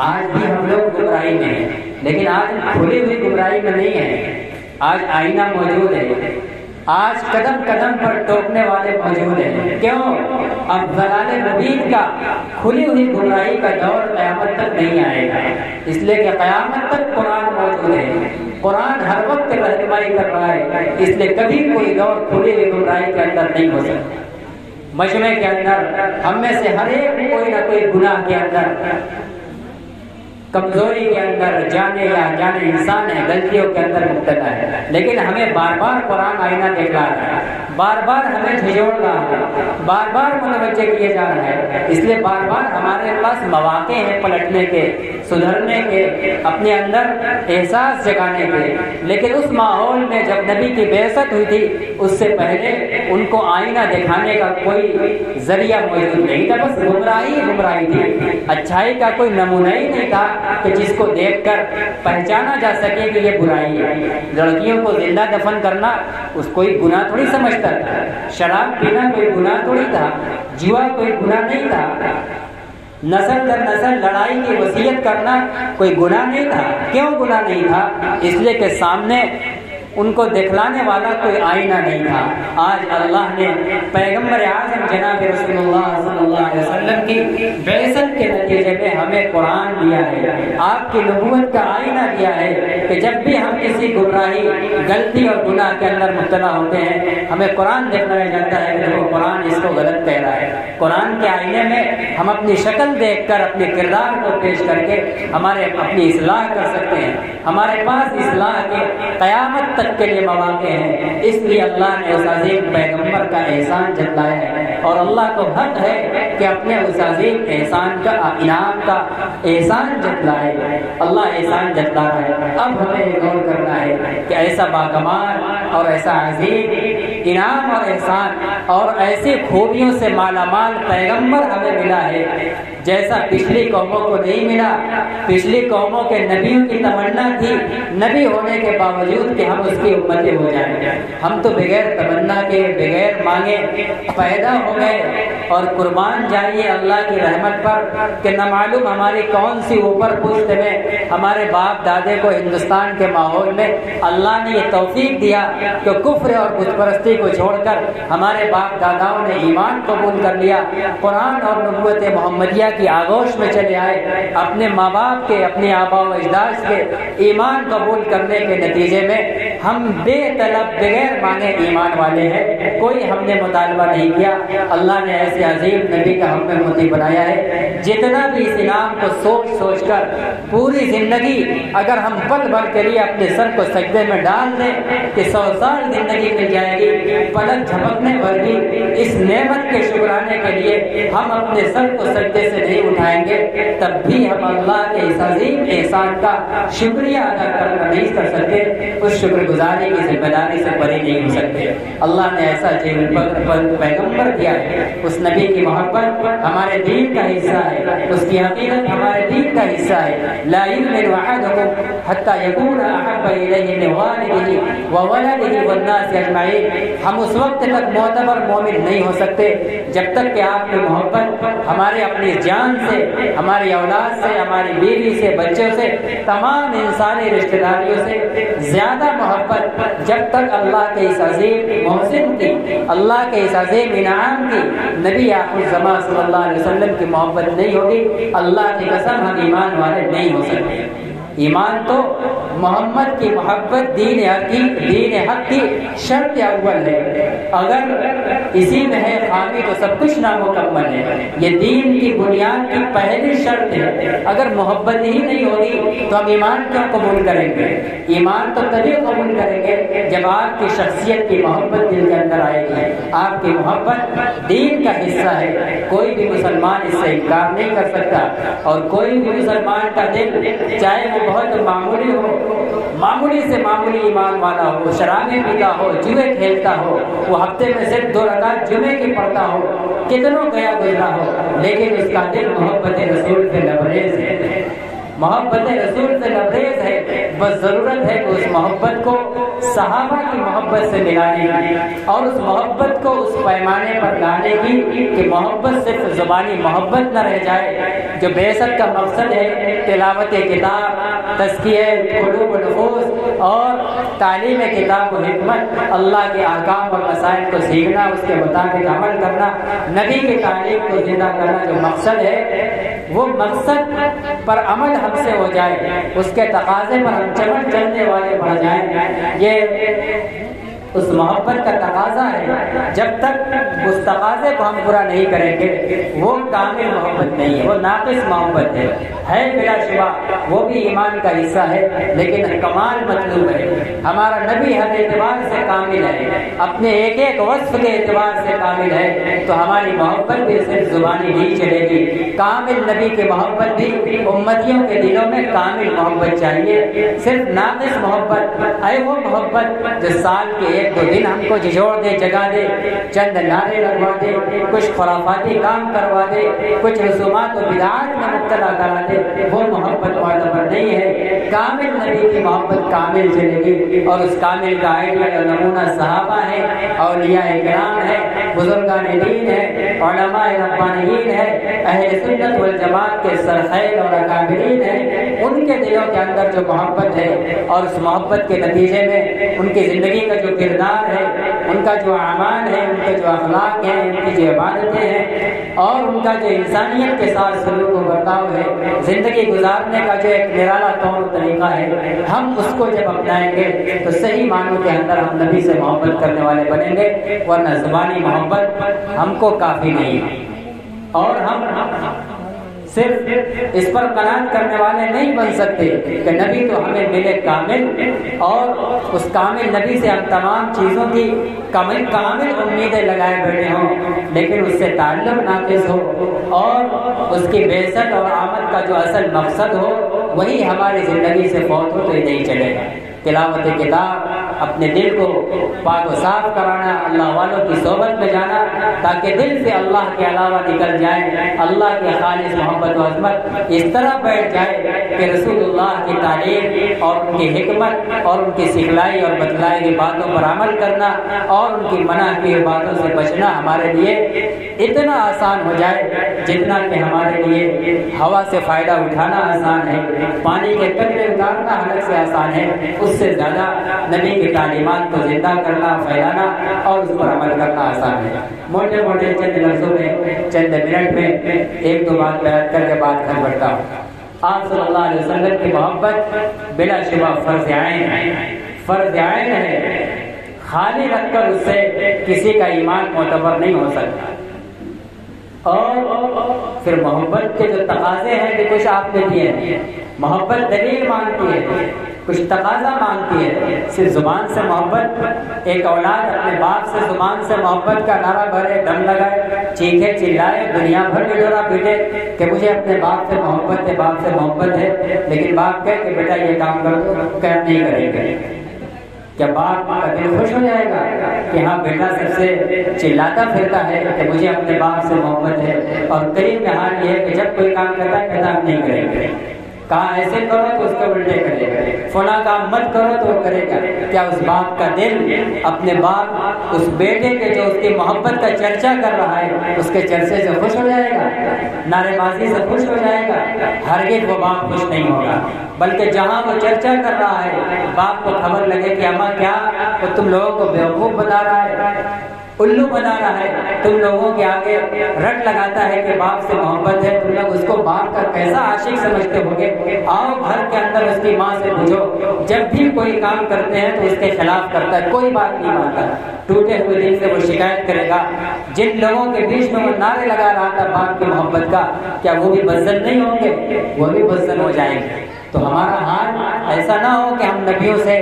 آج بھی ہم لوگ گمراہی میں ہیں، لیکن آج کھلی ہوئی گمراہی میں نہیں ہیں۔ آج آئینہ موجود ہے، آج قدم قدم پر ٹوکنے والے موجود ہیں۔ کیوں؟ اب ضلال مبین کا، کھلی ہوئی گمراہی کا دور قیامت تک نہیں آئے گا، اس لیے کہ قیامت تک قرآن موجود ہے، قرآن ہر وقت رہنمائی کر رہا ہے۔ اس لیے کبھی کوئی دور کھلی ہوئی گمراہی کے اندر نہیں ہو سکتا۔ مجمع کے اندر ہم میں سے ہر ایک کوئی نہ کوئی گناہ کے اندر، کمزوری کے اندر، جانے یا جانے انسان ہے، غلطیوں کے اندر مبتلا ہے، لیکن ہمیں بار بار قرآن آئینہ دکھلا رہا ہے، بار بار ہمیں جھجوڑ رہا ہے، بار بار متوجہ کیے جا رہا ہے۔ اس لیے بار بار ہمارے پاس مواقع ہیں پلٹنے کے، سدھرنے کے، اپنے اندر احساس جگانے کے۔ لیکن اس ماحول میں جب نبی کی بعثت ہوئی تھی، اس سے پہلے ان کو آئینہ دکھانے کا کوئی ذریعہ موجود نہیں تھا، بس گمراہی گمراہی تھی، اچھائی کا کوئی نمونہ ہی نہیں تھا کہ جس کو دیکھ کر پہچانا جا سکے کہ یہ برائی ہے۔ لڑکیوں کو زندہ دفن کرنا اس کوئی گناہ تھوڑی سمجھتا تھا، شراب پینا کوئی گناہ تھوڑی تھا، جوا کوئی گناہ نہیں تھا، نسل در نسل لڑائی کی وصیت کرنا کوئی گناہ نہیں تھا۔ کیوں گناہ نہیں تھا؟ اس لیے کہ سامنے ان کو دکھلانے والا کوئی آئینہ نہیں تھا۔ آج اللہ نے پیغمبر اعظم جناب رسول اللہ صلی اللہ علیہ وسلم کی بعثت کے نتیجے میں ہمیں قرآن دیا ہے، آپ کی نبوت کا آئینہ دیا ہے کہ جب بھی ہم کسی گمراہی، غلطی اور گناہ کے اندر مبتلا ہوتے ہیں، ہمیں قرآن دکھلایا جاتا ہے کہ وہ قرآن اس کو غلط کہہ رہا ہے۔ قرآن کے آئینے میں ہم اپنی شکل دیکھ کر، اپنے کردار کو پیش کر کے اپنی اصلاح کر سکتے ہیں۔ ہمارے پاس اصلاح کے قیامت کے لیے مواقع ہیں۔ اس لیے اللہ نے اس عظیم پیغمبر کا احسان جتلایا ہے، اور اللہ کو حق ہے کہ اپنے اس عظیم احسان کا، انعام کا احسان جتلائے۔ اللہ احسان جتلا رہا ہے۔ اب ہمیں یہ غور کرنا ہے کہ ایسا باکمال اور ایسا عظیم انعام اور احسان اور ایسی خوبیوں سے مالا مال پیغمبر ہمیں ملا ہے جیسا پچھلی قوموں کو نہیں ملا۔ پچھلی قوموں کے نبیوں کی تمنا تھی نبی ہونے کے باوجود کہ ہم اس کی امتی ہو جائیں، ہم تو بغیر تمنا کے، بغیر مانگے پیدا ہو گئے اور قربان جائیے اللہ کی رحمت پر کہ نہ معلوم ہماری کون سی اوپر پشت میں ہمارے باپ دادے کو ہندوستان کے ماحول میں اللہ نے یہ توفیق دیا کہ کفر اور بت پرستی کو چھوڑ کر ہمارے باپ داداؤں نے ایمان قبول کر لیا، قرآن اور نبوت محمدیہ کی آغوش میں چلے آئے، اپنے ماں باپ کے، اپنے آبا و اجداد کے ایمان قبول کرنے کے نتیجے میں ہم بے طلب بغیر مانگے ایمان والے ہیں، کوئی ہم نے مطالبہ نہیں کیا۔ اللہ نے ایسے عظیم نبی کا ہم میں مطیع بنایا ہے، جتنا بھی اس انعام کو سوچ سوچ کر پوری زندگی اگر ہم پل بھر کے لیے اپنے سر کو سجدے میں ڈال دیں کہ 100 سال زندگی مل جائے گی، پلک جھپکنے پر بھی اس نعمت کے شکرانے کے لیے ہم اپنے سر کو سجدے سے نہیں اٹھائیں گے، تب بھی ہم اللہ کے اس عظیم احسان کا شکریہ ادا کرنا نہیں کر سکتے، اس شکر گزاری کی ذمہ داری سے بری نہیں ہو سکتے۔ اللہ نے ایسا پیغمبر دیا ہے، اس نبی کی محبت ہمارے دین کا حصہ ہے، اس کی حقیقت ہمارے دین کا حصہ ہے۔ لا یؤمن احدکم حتی یکون احب الیہ من والدہ وولدہ والناس اجمعین۔ ہم اس وقت تک معتبر مومن نہیں ہو سکتے جب تک کہ آپ کی محبت ہمارے اپنی جان سے، ہماری اولاد سے، ہماری بیوی سے، بچوں سے، تمام انسانی رشتہ داریوں سے زیادہ محبت جب تک اللہ کے اس عظیم محسن کی، اللہ کے اس عظیم انعام کی، نبی آخر الزمان صلی اللہ علیہ وسلم کی محبت نہیں ہوگی، اللہ کی قسم ہم ایمان والے نہیں ہو سکتے۔ ایمان تو محمد کی محبت دین حق کی شرط اول ہے، اگر اسی میں ہے خامی تو سب کچھ نامکمل ہے۔ یہ دین کی بنیاد کی پہلی شرط ہے، اگر محبت ہی نہیں ہوگی تو ہم ایمان کیوں قبول کریں گے؟ ایمان تو تبھی قبول کریں گے جب آپ کی شخصیت کی محبت دل کے اندر آئے گی، آپ کی محبت دین کا حصہ ہے، کوئی بھی مسلمان اس سے انکار نہیں کر سکتا، اور کوئی بھی مسلمان کا دل چاہے وہ بہت معمولی ہو، معمولی سے معمولی ایمان والا ہو، شرابیں پیتا ہو، جوئے کھیلتا ہو، وہ ہفتے میں صرف 2 رکعت جمعے کی پڑھتا ہو، کتنوں گیا گزرا ہو، لیکن اس کا دل محبت رسول سے لبریز ہے، محبت رسول سے لبریز ہے۔ بس ضرورت ہے کہ اس محبت کو صحابہ کی محبت سے ملانے کی، اور اس محبت کو اس پیمانے پر لانے کی کہ محبت صرف زبانی محبت نہ رہ جائے۔ جو بعثت کا مقصد ہے تلاوت کتاب، تزکیہ قلوب و نفوس اور تعلیم کتاب و حکمت، اللہ کے احکام اور مسائل کو سیکھنا، اس کے مطابق عمل کرنا، نبی کی تعلیم کو زندہ کرنا، جو مقصد ہے وہ مقصد پر عمل ہم سے ہو جائے، اس کے تقاضے پر ہم چلنے والے بڑھ جائیں، یہ اس محبت کا تقاضا ہے۔ جب تک اس تقاضے کو ہم پورا نہیں کریں گے وہ کامل محبت نہیں ہے، وہ ناقص محبت ہے بلا شبہ، وہ بھی ایمان کا حصہ ہے، لیکن کمال مطلوب ہے۔ ہمارا نبی ہر اعتبار سے کامل ہے، اپنے ایک ایک وصف کے اعتبار سے کامل ہے، تو ہماری محبت بھی صرف زبانی نہیں چلے گی۔ کامل نبی کی محبت بھی امتیوں کے دلوں میں کامل محبت چاہیے، صرف ناقص محبت اے وہ محبت جو سال کے 1-2 دن ہم کو جھجوڑ دے، جگا دے، چند نعرے لگوا دے، کچھ خرافاتی کام کروا دے، کچھ رسومات و بدعات میں مبتلا کرا دے، وہ محبت معتبر نہیں ہے۔ کامل نبی کی محبت کامل چلے گی، اور اس کامل کا آئیڈیا اور نمونہ صحابہ ہے، اولیاء کرام ہے، بزرگان دین ہے، علماء ربانیین ہے، اہل سنت والجماعت کے سرخیل اور اکابرین ہیں، ان کے دلوں کے اندر جو محبت ہے، اور اس محبت کے نتیجے میں ان کی زندگی کا جو کردار ہے، ان کا جو اعمال ہے، ان کے جو اخلاق ہیں، ان کی جو عبادتیں ہیں، اور ان کا جو انسانیت کے ساتھ سلوک و برتاؤ ہے، زندگی گزارنے کا جو ایک نرالا طور طریقہ ہے، ہم اس کو جب اپنائیں گے تو صحیح معنوں کے اندر ہم نبی سے محبت کرنے والے بنیں گے، ورنہ زبانی محبت ہم کو کافی نہیں ہے، اور ہم صرف اس پر قناعت کرنے والے نہیں بن سکتے کہ نبی تو ہمیں ملے کامل، اور اس کامل نبی سے ہم تمام چیزوں کی کامل امیدیں لگائے بیٹھے ہوں، لیکن اس سے تعلق ناقص ہو، اور اس کی بعثت اور آمد کا جو اصل مقصد ہو وہی ہماری زندگی سے فوت ہو تو یہ نہیں چلے گا۔ تلاوت کتاب، اپنے دل کو پاک و صاف کرانا، اللہ والوں کی صحبت میں جانا، تاکہ دل سے اللہ کے علاوہ نکل جائے، اللہ کی خالص محبت و عظمت اس طرح بیٹھ جائے کہ رسول اللہ کی تعلیم اور ان کی حکمت اور ان کی سکھلائی اور بتلائی ہوئی باتوں پر عمل کرنا اور ان کی منع کی ہوئی باتوں سے بچنا ہمارے لیے اتنا آسان ہو جائے جتنا کہ ہمارے لیے ہوا سے فائدہ اٹھانا آسان ہے، پانی کے قطرے اتارنا حلق سے آسان ہے، اس سے زیادہ نبی کی تعلیمات کو زندہ کرنا، پھیلانا اور اس پر عمل کرنا آسان ہے۔ موٹے موٹے چند لفظوں میں، چند منٹ میں ایک دو بات بیان کر کے بات کر بڑھتا ہوں۔ آپ صلی اللہ علیہ وسلم کی محبت بلا شبہ فرض عین ہے، فرض عین ہے۔ خالی رکھ کر اس سے کسی کا ایمان معتبر نہیں ہو سکتا۔ اور پھر محبت کے جو تقاضے ہیں کہ کچھ آپ نے دیے ہیں، محبت دلیل مانگتی ہے، کچھ تقاضا مانگتی ہے۔ صرف زبان سے محبت، ایک اولاد اپنے باپ سے زبان سے محبت کا نعرہ بھرے، دم لگائے، چیخے چلائے، دنیا بھر میں ڈورا پیٹے کہ مجھے اپنے باپ سے محبت ہے، باپ سے محبت ہے، لیکن باپ کہے کہ بیٹا یہ کام کر دو، کہ نہیں کریں گے، کیا باپ کا دل خوش ہو جائے گا کہ ہاں بیٹا سب سے چلاتا پھرتا ہے کہ مجھے اپنے باپ سے محبت ہے؟ اور قریب میں حال یہ ہے کہ جب کوئی کام کرتا ہے کہتا ہم نہیں کریں گے، کہاں ایسے کرو تو اس کے الٹے کرے گا، فلاں کام مت کرو تو وہ کرے گا۔ کیا اس باپ کا دل اپنے باپ، اس بیٹے کے جو اس کی محبت کا چرچا کر رہا ہے، اس کے چرچے سے خوش ہو جائے گا، نعرے بازی سے خوش ہو جائے گا؟ ہرگز وہ باپ خوش نہیں ہوگا، بلکہ جہاں وہ چرچا کر رہا ہے، باپ کو خبر لگے کہ اماں کیا وہ تم لوگوں کو بیوقوف بنا رہا ہے، الو بنا رہا ہے، تم لوگوں کے آگے رٹ لگاتا ہے کہ باپ سے محبت ہے، تم لوگ اس کو باپ کا کیسا عاشق سمجھتے ہوگے؟ آؤ گھر کے اندر اس کی ماں سے پوچھو، جب بھی کوئی کام کرتے ہیں تو اس کے خلاف کرتا ہے، کوئی بات نہیں مانتا، ٹوٹے ہوئے دل سے وہ شکایت کرے گا۔ جن لوگوں کے بیچ میں وہ نعرے لگا رہا تھا باپ کی محبت کا، کیا وہ بھی بدزن نہیں ہوں گے؟ وہ بھی بدزن ہو جائیں گے۔ تو ہمارا حال ایسا نہ ہو کہ ہم نبیوں سے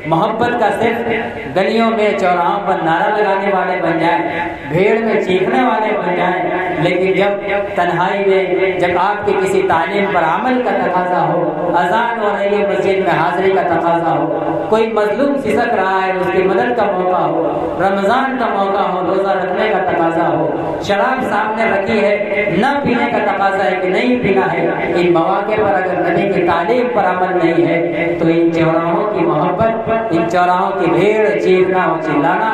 محبت کا صرف گلیوں میں چوراہوں پر نعرہ لگانے والے بن جائیں، بھیڑ میں چیخنے والے بن جائیں، لیکن جب تنہائی میں، جب آپ کی کسی تعلیم پر عمل کا تقاضا ہو، اذان ہو رہی ہے مسجد میں حاضری کا تقاضا ہو، کوئی مظلوم سسک رہا ہے اس کی مدد کا موقع ہو، رمضان کا موقع ہو، روزہ رکھنے کا تقاضا ہو، شراب سامنے رکھی ہے، نہ پینے کا تقاضا ہے کہ نہیں پینا ہے، ان مواقع پر اگر نبی کی تعلیم پر عمل نہیں ہے تو ان چوراہوں کی محبت، ان چوراہوں کی بھیڑ چیخنا اور چلانا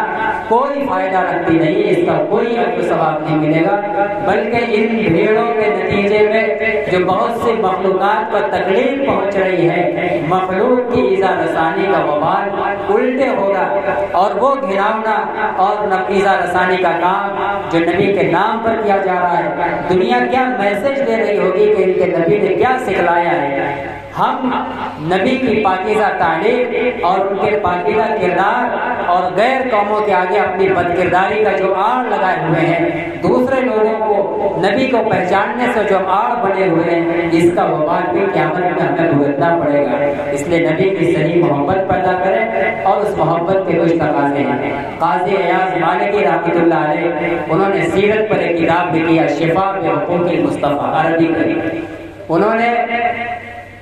کوئی فائدہ رکھتی نہیں، اس کا کوئی اجر و ثواب نہیں ملے گا، بلکہ ان بھیڑوں کے نتیجے میں جو بہت سی مخلوقات پر تکلیف پہنچ رہی ہے، مخلوق کی ایذا رسانی کا وبال الٹے ہوگا، اور وہ گھناؤنا اور ایذا رسانی کا کام جو نبی کے نام پر کیا جا رہا ہے، دنیا کیا میسج دے رہی ہوگی کہ ان کے نبی نے کیا سکھلایا ہے۔ ہم نبی کی پاکیزہ تعلیم اور ان کے پاکیزہ کردار اور غیر قوموں کے آگے اپنی بد کرداری کا جو آڑ لگائے ہوئے ہیں، دوسرے لوگوں کو نبی کو پہچاننے سے جو آڑ بنے ہوئے ہیں، اس کا وبال بھی قیامت میں ہمیں بھگتنا پڑے گا۔ اس لیے نبی کی صحیح محبت پیدا کریں، اور اس محبت کے کچھ تقاضے ہیں۔ قاضی ایاز مالکی رحمۃ اللہ علیہ، انہوں نے سیرت پر ایک کتاب لکھی ہے، شفا بحقوق المصطفیٰ، عربی کی۔ انہوں نے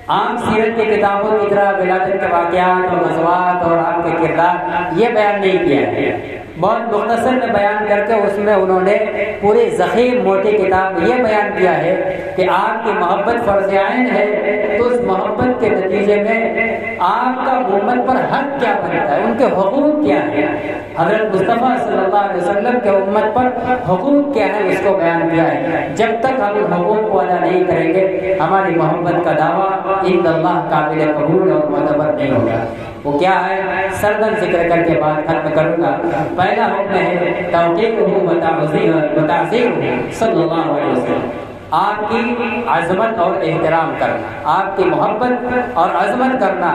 عام سیرت کی کتابوں کی طرح ولادت کے واقعات اور غزوات اور آپ کے کردار یہ بیان نہیں کیا ہے، بہت مختصر میں بیان کر کے اس میں انہوں نے پوری ضخیم موٹی کتاب یہ بیان کیا ہے کہ آپ کی محبت فرض عین ہے، تو اس محبت کے نتیجے میں آپ کا امت پر حق کیا بنتا ہے، ان کے حقوق کیا ہے، حضرت مصطفیٰ صلی اللہ علیہ وسلم کے امت پر حقوق کیا ہے، اس کو بیان کیا ہے۔ جب تک ہم ان حقوق کو ادا نہیں کریں گے، ہماری محبت کا دعویٰ ان اللہ قابل قبول اور معتبر نہیں ہوگا۔ وہ کیا ہے، سردن ذکر کر کے بات ختم کروں گا۔ پہلا حکم ہے توقیرہ و تعظیمہ صلی اللہ علیہ وسلم، آپ کی عظمت اور احترام کرنا، آپ کی محبت اور عظمت کرنا،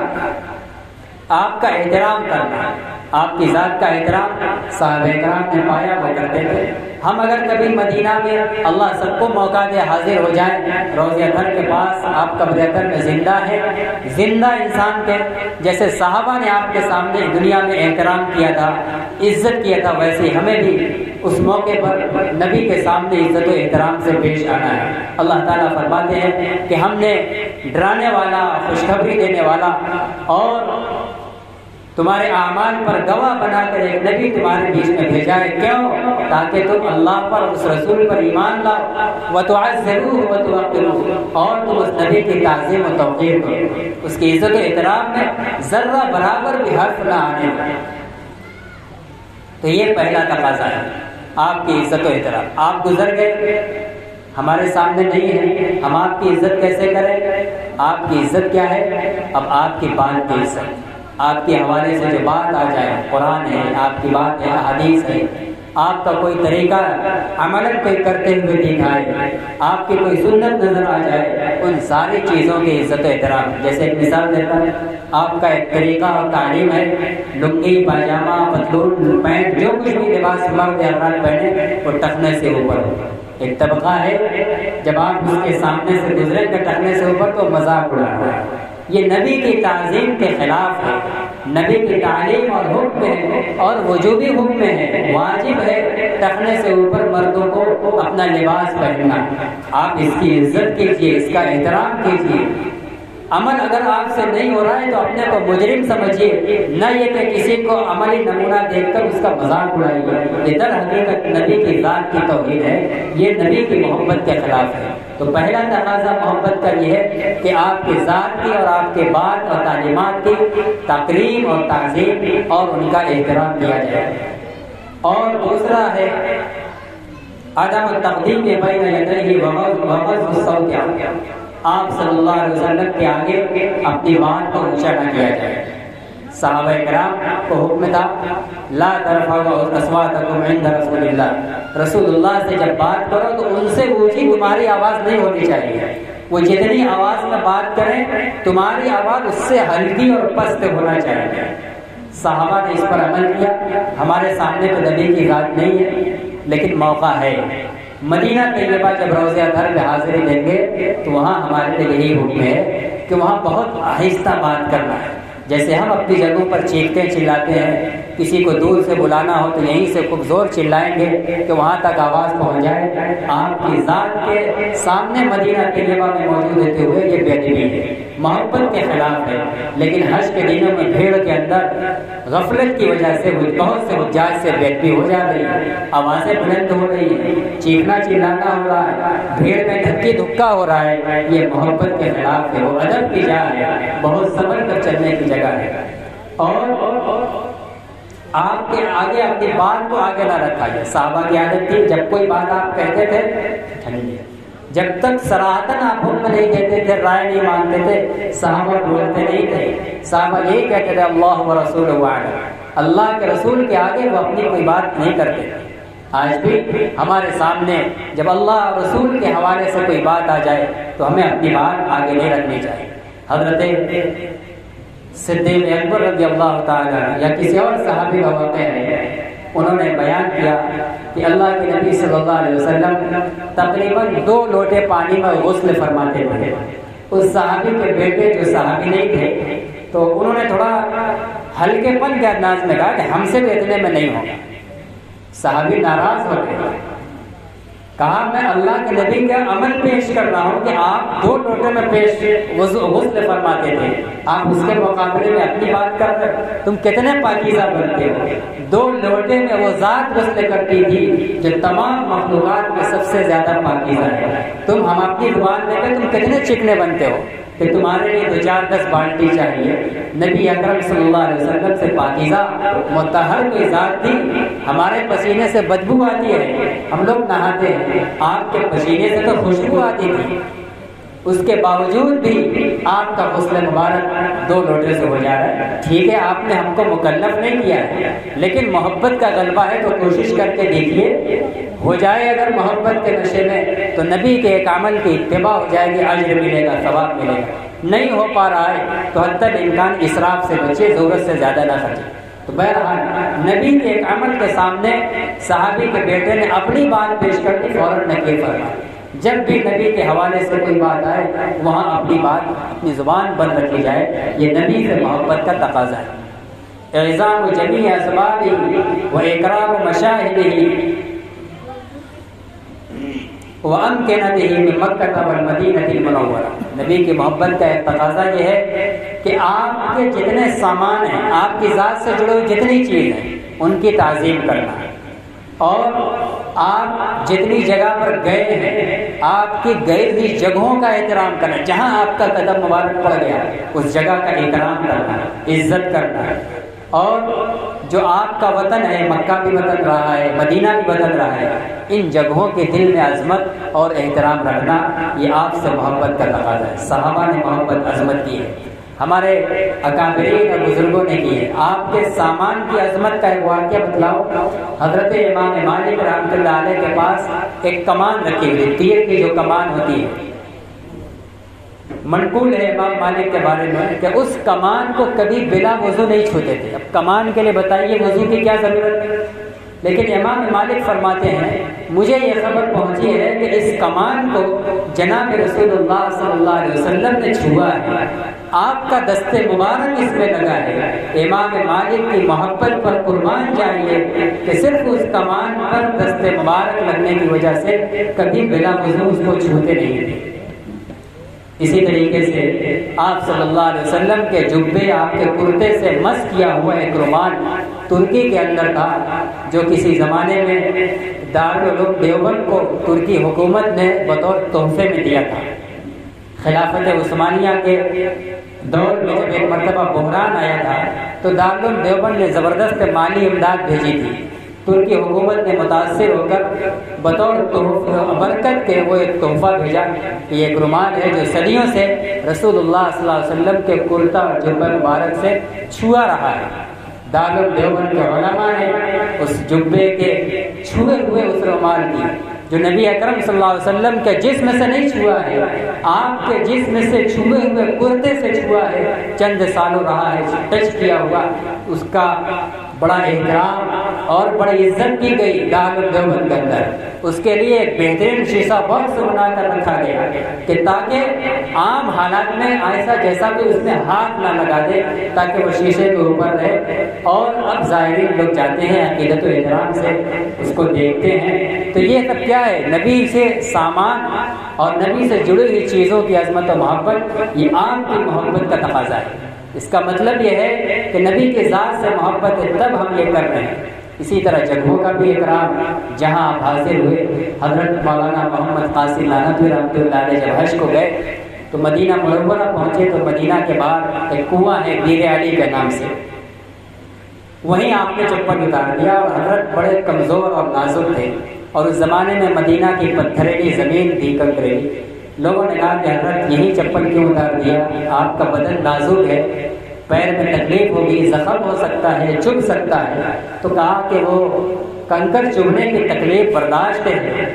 آپ کا احترام کرنا، آپ کی ذات کا احترام صحابہ کرام نے پایا، وہ کرتے تھے۔ ہم اگر کبھی مدینہ میں اللہ سب کو موقع دے حاضر ہو جائیں، روضہ گھر کے پاس آپ قبر اطہر میں زندہ ہے، زندہ انسان کے جیسے صحابہ نے آپ کے سامنے دنیا میں احترام کیا تھا، عزت کیا تھا، ویسے ہمیں بھی اس موقع پر نبی کے سامنے عزت و احترام سے پیش آنا ہے۔ اللہ تعالیٰ فرماتے ہیں کہ ہم نے ڈرانے والا، خوشخبری دینے والا اور تمہارے اعمال پر گواہ بنا کر ایک نبی تمہارے بیچ میں بھیجا ہے، کیوں؟ تاکہ تم اللہ پر، اس رسول پر ایمان لاؤ، وتعزروہ وتوقروہ، اور تم اس نبی کی تعظیم و توقیر کرو، اس کی عزت و احترام میں ذرہ برابر بھی حرف نہ آنے دو۔ تو یہ پہلا تقاضا ہے، آپ کی عزت و احترام۔ آپ گزر گئے، ہمارے سامنے نہیں ہے، ہم آپ کی عزت کیسے کریں؟ آپ کی عزت کیا ہے؟ اب آپ کی بات کی عزت، آپ کے حوالے سے جو بات آ جائے، قرآن ہے، آپ کی بات ہے، حدیث ہے، آپ کا کوئی طریقہ عمل کوئی کرتے ہوئے دکھائے، آپ کی کوئی سنت نظر آ جائے، ان ساری چیزوں کی عزت و احترام. جیسے ایک مثال دیتا ہوں، آپ کا ایک طریقہ اور تعلیم ہے، لنگی پاجامہ پتلون پینٹ جو کچھ بھی لباس مرد حضرات پہنے وہ ٹخنے سے اوپر. ایک طبقہ ہے جب آپ اس کے سامنے سے گزریں گے ٹخنے سے اوپر تو مذاق اڑانا ہے. یہ نبی کی تعظیم کے خلاف ہے. نبی کی تعلیم اور حکم ہے اور وجوبی حکم ہے، واجب ہے ٹخنے سے اوپر مردوں کو اپنا لباس پہننا. آپ اس کی عزت کیجیے، اس کا احترام کیجیے. عمل اگر آپ سے نہیں ہو رہا ہے تو اپنے کو مجرم سمجھیے، نہ یہ کہ کسی کو عملی نمونہ دیکھ کر اس کا مذاق اڑائیے. یہ در حقیقت نبی کی ذات کی توہین ہے، یہ نبی کی محبت کے خلاف ہے. تو پہلا تقاضا محبت کا یہ ہے کہ آپ کی ذات کی اور آپ کے بات اور تعلیمات کی تقریم اور تعظیم اور ان کا احترام کیا جائے. اور دوسرا ہے عدم تقدیم بین یدیہ وغض الصوت. آپ صلی اللہ علیہ وسلم کے آگے اپنی بات کو اونچا نہ کیا جائے. صحابہ کرام کو حکم تھا لا ترفعوا اصواتکم عند رسول اللہ. رسول اللہ سے جب بات کرو تو ان سے اونچی تمہاری آواز نہیں ہونی چاہیے. وہ جتنی آواز میں بات کریں تمہاری آواز اس سے ہلکی اور پست ہونا چاہیے. صحابہ نے اس پر عمل کیا. ہمارے سامنے تو نبی کی ذات نہیں ہے لیکن موقع ہے. مدینہ طیبہ جب روضہ اطہر پہ حاضری دیں گے تو وہاں ہمارے لیے یہی حکم ہے کہ وہاں بہت آہستہ بات کرنا ہے. جیسے ہم اپنی جگہوں پر چیختے چلاتے ہیں، کسی کو دور سے بلانا ہو تو یہیں سے خوب زور چلائیں گے کہ وہاں تک آواز پہنچ جائے. آپ کی ذات کے سامنے مدینہ طیبہ میں موجود ہوتے ہوئے یہ بے ادبی ہے، محبت کے خلاف ہے. لیکن حج کے دنوں میں بھیڑ کے اندر غفلت کی وجہ سے بہت سے حجاج سے بے ادبی ہو جا رہی ہے، آوازیں بلند ہو رہی ہیں، چیخنا چلانا ہو رہا ہے، بھیڑ میں دھکی دھکا ہو رہا ہے. یہ محبت کے خلاف ہے. وہ ادب کی جگہ ہے، بہت سنبھل کر چلنے کی جگہ ہے. اور آپ کے آگے اپنی بات کو آگے نہ رکھا جائے. صحابہ کی عادت تھی جب کوئی بات آپ کہتے تھے، جب تک صراحتاً آپ حکم نہیں دیتے تھے، رائے نہیں مانتے تھے، صحابہ بولتے نہیں تھے. صحابہ یہی کہتے تھے اللہ و رسول اعلم. اللہ کے رسول کے آگے وہ اپنی کوئی بات نہیں کرتے تھے. آج بھی ہمارے سامنے جب اللہ اور رسول کے حوالے سے کوئی بات آ جائے تو ہمیں اپنی بات آگے نہیں رکھنی چاہیے. حضرت صدیق اکبر رضی اللہ تعالیٰ یا کسی اور صحابی کا واقعہ ہے، انہوں نے بیان کیا کہ اللہ کے نبی صلی اللہ علیہ وسلم تقریباً 2 لوٹے پانی میں غسل فرماتے تھے. اس صحابی کے بیٹے جو صحابی نہیں تھے تو انہوں نے تھوڑا ہلکے پن کے انداز میں کہا کہ ہم سے تو اتنے میں نہیں ہوگا. صحابی ناراض ہو گئے. کہا میں اللہ کے نبی کا عمل پیش کر رہا ہوں کہ آپ 2 لوٹے میں غسل فرماتے تھے، آپ اس کے مقابلے میں اپنی بات کر رہے، تم کتنے پاکیزہ بنتے ہو. 2 لوٹے میں وہ ذات غسل کرتی تھی جو تمام مخلوقات میں سب سے زیادہ پاکیزہ ہے. تم ہم اپنی زبان لے کے تم کتنے چکنے بنتے ہو کہ تمہارے لیے 2-4-10 بالٹی چاہیے. نبی اکرم صلی اللہ علیہ وسلم سے پاکیزہ مطہر کوئی ذات تھی. ہمارے پسینے سے بدبو آتی ہے، ہم لوگ نہاتے ہیں، آپ کے پسینے سے تو خوشبو آتی تھی. اس کے باوجود بھی آپ کا غسل مبارک 2 لوٹے سے ہو جا رہا ہے. ٹھیک ہے آپ نے ہم کو مکلف نہیں کیا ہے لیکن محبت کا غلبہ ہے تو کوشش کر کے دیکھیے. ہو جائے اگر محبت کے نشے میں تو نبی کے ایک عمل کی اتباع ہو جائے گی، اجر ملے گا، ثواب ملے گا. نہیں ہو پا رہا ہے تو حتی الامکان اسراف سے بچے، ضرورت سے زیادہ نہ خرچے. تو بہرحال نبی کے ایک عمل کے سامنے صحابی کے بیٹے نے اپنی بات پیش کر دی، فوراً نکیر فرمایا. جب بھی نبی کے حوالے سے کوئی بات آئے وہاں اپنی بات اپنی زبان بند رکھی جائے. یہ نبی سے محبت کا تقاضا ہے. اعظام جمیع اسبابہ و اکرام مشاہدہ وامکنتہ من مکہ والمدینہ المنورہ. نبی کی محبت کا ایک تقاضا یہ ہے کہ آپ کے جتنے سامان ہیں، آپ کی ذات سے جڑے ہوئے جتنی چیز ہیں ان کی تعظیم کرنا ہے. اور آپ جتنی جگہ پر گئے ہیں آپ کی گئی ہوئی جگہوں کا احترام کرنا. جہاں آپ کا قدم مبارک پڑ گیا اس جگہ کا احترام کرنا ہے، عزت کرنا ہے. اور جو آپ کا وطن ہے، مکہ بھی وطن رہا ہے، مدینہ بھی وطن رہا ہے، ان جگہوں کے دل میں عظمت اور احترام رکھنا یہ آپ سے محبت کا تقاضا ہے. صحابہ نے محبت عظمت کی ہے. ہمارے اکابرین اور بزرگوں نے کی ہے۔ آپ کے سامان کی عظمت کا ایک واقعہ بتلاؤ۔ حضرت امام مالک رحمۃ اللہ علیہ کے پاس ایک کمان رکھی ہوئی، تیر کی جو کمان ہوتی ہے، منقول ہے امام مالک کے بارے میں کہ اس کمان کو کبھی بلا وضو نہیں چھوتے تھے۔ اب کمان کے لیے بتائیے وضو کی کیا ضرورت ہے، لیکن امام مالک فرماتے ہیں مجھے یہ خبر پہنچی ہے کہ اس کمان کو جناب رسول اللہ صلی اللہ علیہ وسلم نے چھوا ہے، آپ کا دست مبارک اس میں لگا ہے۔ امام مالک کی محبت پر قربان جائیے کہ صرف اس کمان پر دست مبارک لگنے کی وجہ سے کبھی بلا وضو اس کو چھوتے نہیں تھے۔ اسی طریقے سے آپ صلی اللہ علیہ وسلم کے جبے، آپ کے کرتے سے مس کیا ہوا ایک رومال ترکی کے اندر تھا، جو کسی زمانے میں دارالعلوم دیوبند کو ترکی حکومت نے بطور تحفے میں دیا تھا۔ خلافت عثمانیہ کے دور میں جب ایک مرتبہ بحران آیا تھا تو دارالعلوم دیوبند نے زبردست مالی امداد بھیجی تھی۔ ترکی حکومت نے متاثر ہو کر بطور برکت کے وہ ایک تحفہ بھیجا، یہ ایک رومال ہے جو صدیوں سے رسول اللہ صلی اللہ علیہ وسلم کے کرتا اور جبہ مبارک سے چھوا رہا ہے۔ دارالعلوم دیوبند کے علماء نے اس جبے کے چھوئے ہوئے اس رومال کی، جو نبی اکرم صلی اللہ علیہ وسلم کے جسم سے نہیں چھوا ہے، آپ کے جسم سے چھوئے ہوئے کرتے سے چھوا ہے، چند سالوں رہا ہے ٹچ کیا ہوا، اس کا بڑا احترام اور بڑی عزت کی گئی دارالعلوم دیوبند کے اندر۔ اس کے لیے ایک بہترین شیشہ باکس بنا کر رکھا گیا کہ تاکہ عام حالات میں ایسا جیسا کہ اس میں ہاتھ نہ لگا دے، تاکہ وہ شیشے کے اوپر رہے، اور اب زائرین لوگ جاتے ہیں عقیدت و احترام سے اس کو دیکھتے ہیں۔ تو یہ سب کیا ہے؟ نبی سے سامان اور نبی سے جڑی ہوئی چیزوں کی عظمت و محبت، یہ آپ کی محبت کا تقاضا ہے۔ اس کا مطلب یہ ہے کہ نبی کی ذات سے محبت ہے، تب ہم یہ کر رہے ہیں۔ اسی طرح جگہوں کا بھی اکرام، جہاں آپ حاضر ہوئے، حضرت مولانا محمد قاسم نانوتوی رحمۃ اللہ علیہ جب حج کو گئے تو مدینہ منورہ پہنچے تو مدینہ کے باہر ایک کنواں ہے بیر علی کے نام سے، وہیں آپ نے چپل اتار دیا، اور حضرت بڑے کمزور اور نازک تھے، اور اس زمانے میں مدینہ کی پتھریلی زمین تھی، کنکریلی۔ لوگوں نے کہا کہ حضرت یہی چپل کیوں اتار دیا، آپ کا بدن نازک ہے، پیر میں تکلیف ہوگی، زخم ہو سکتا ہے، چبھ سکتا ہے۔ تو کہا کہ وہ کنکر چبھنے کی تکلیف برداشت ہے،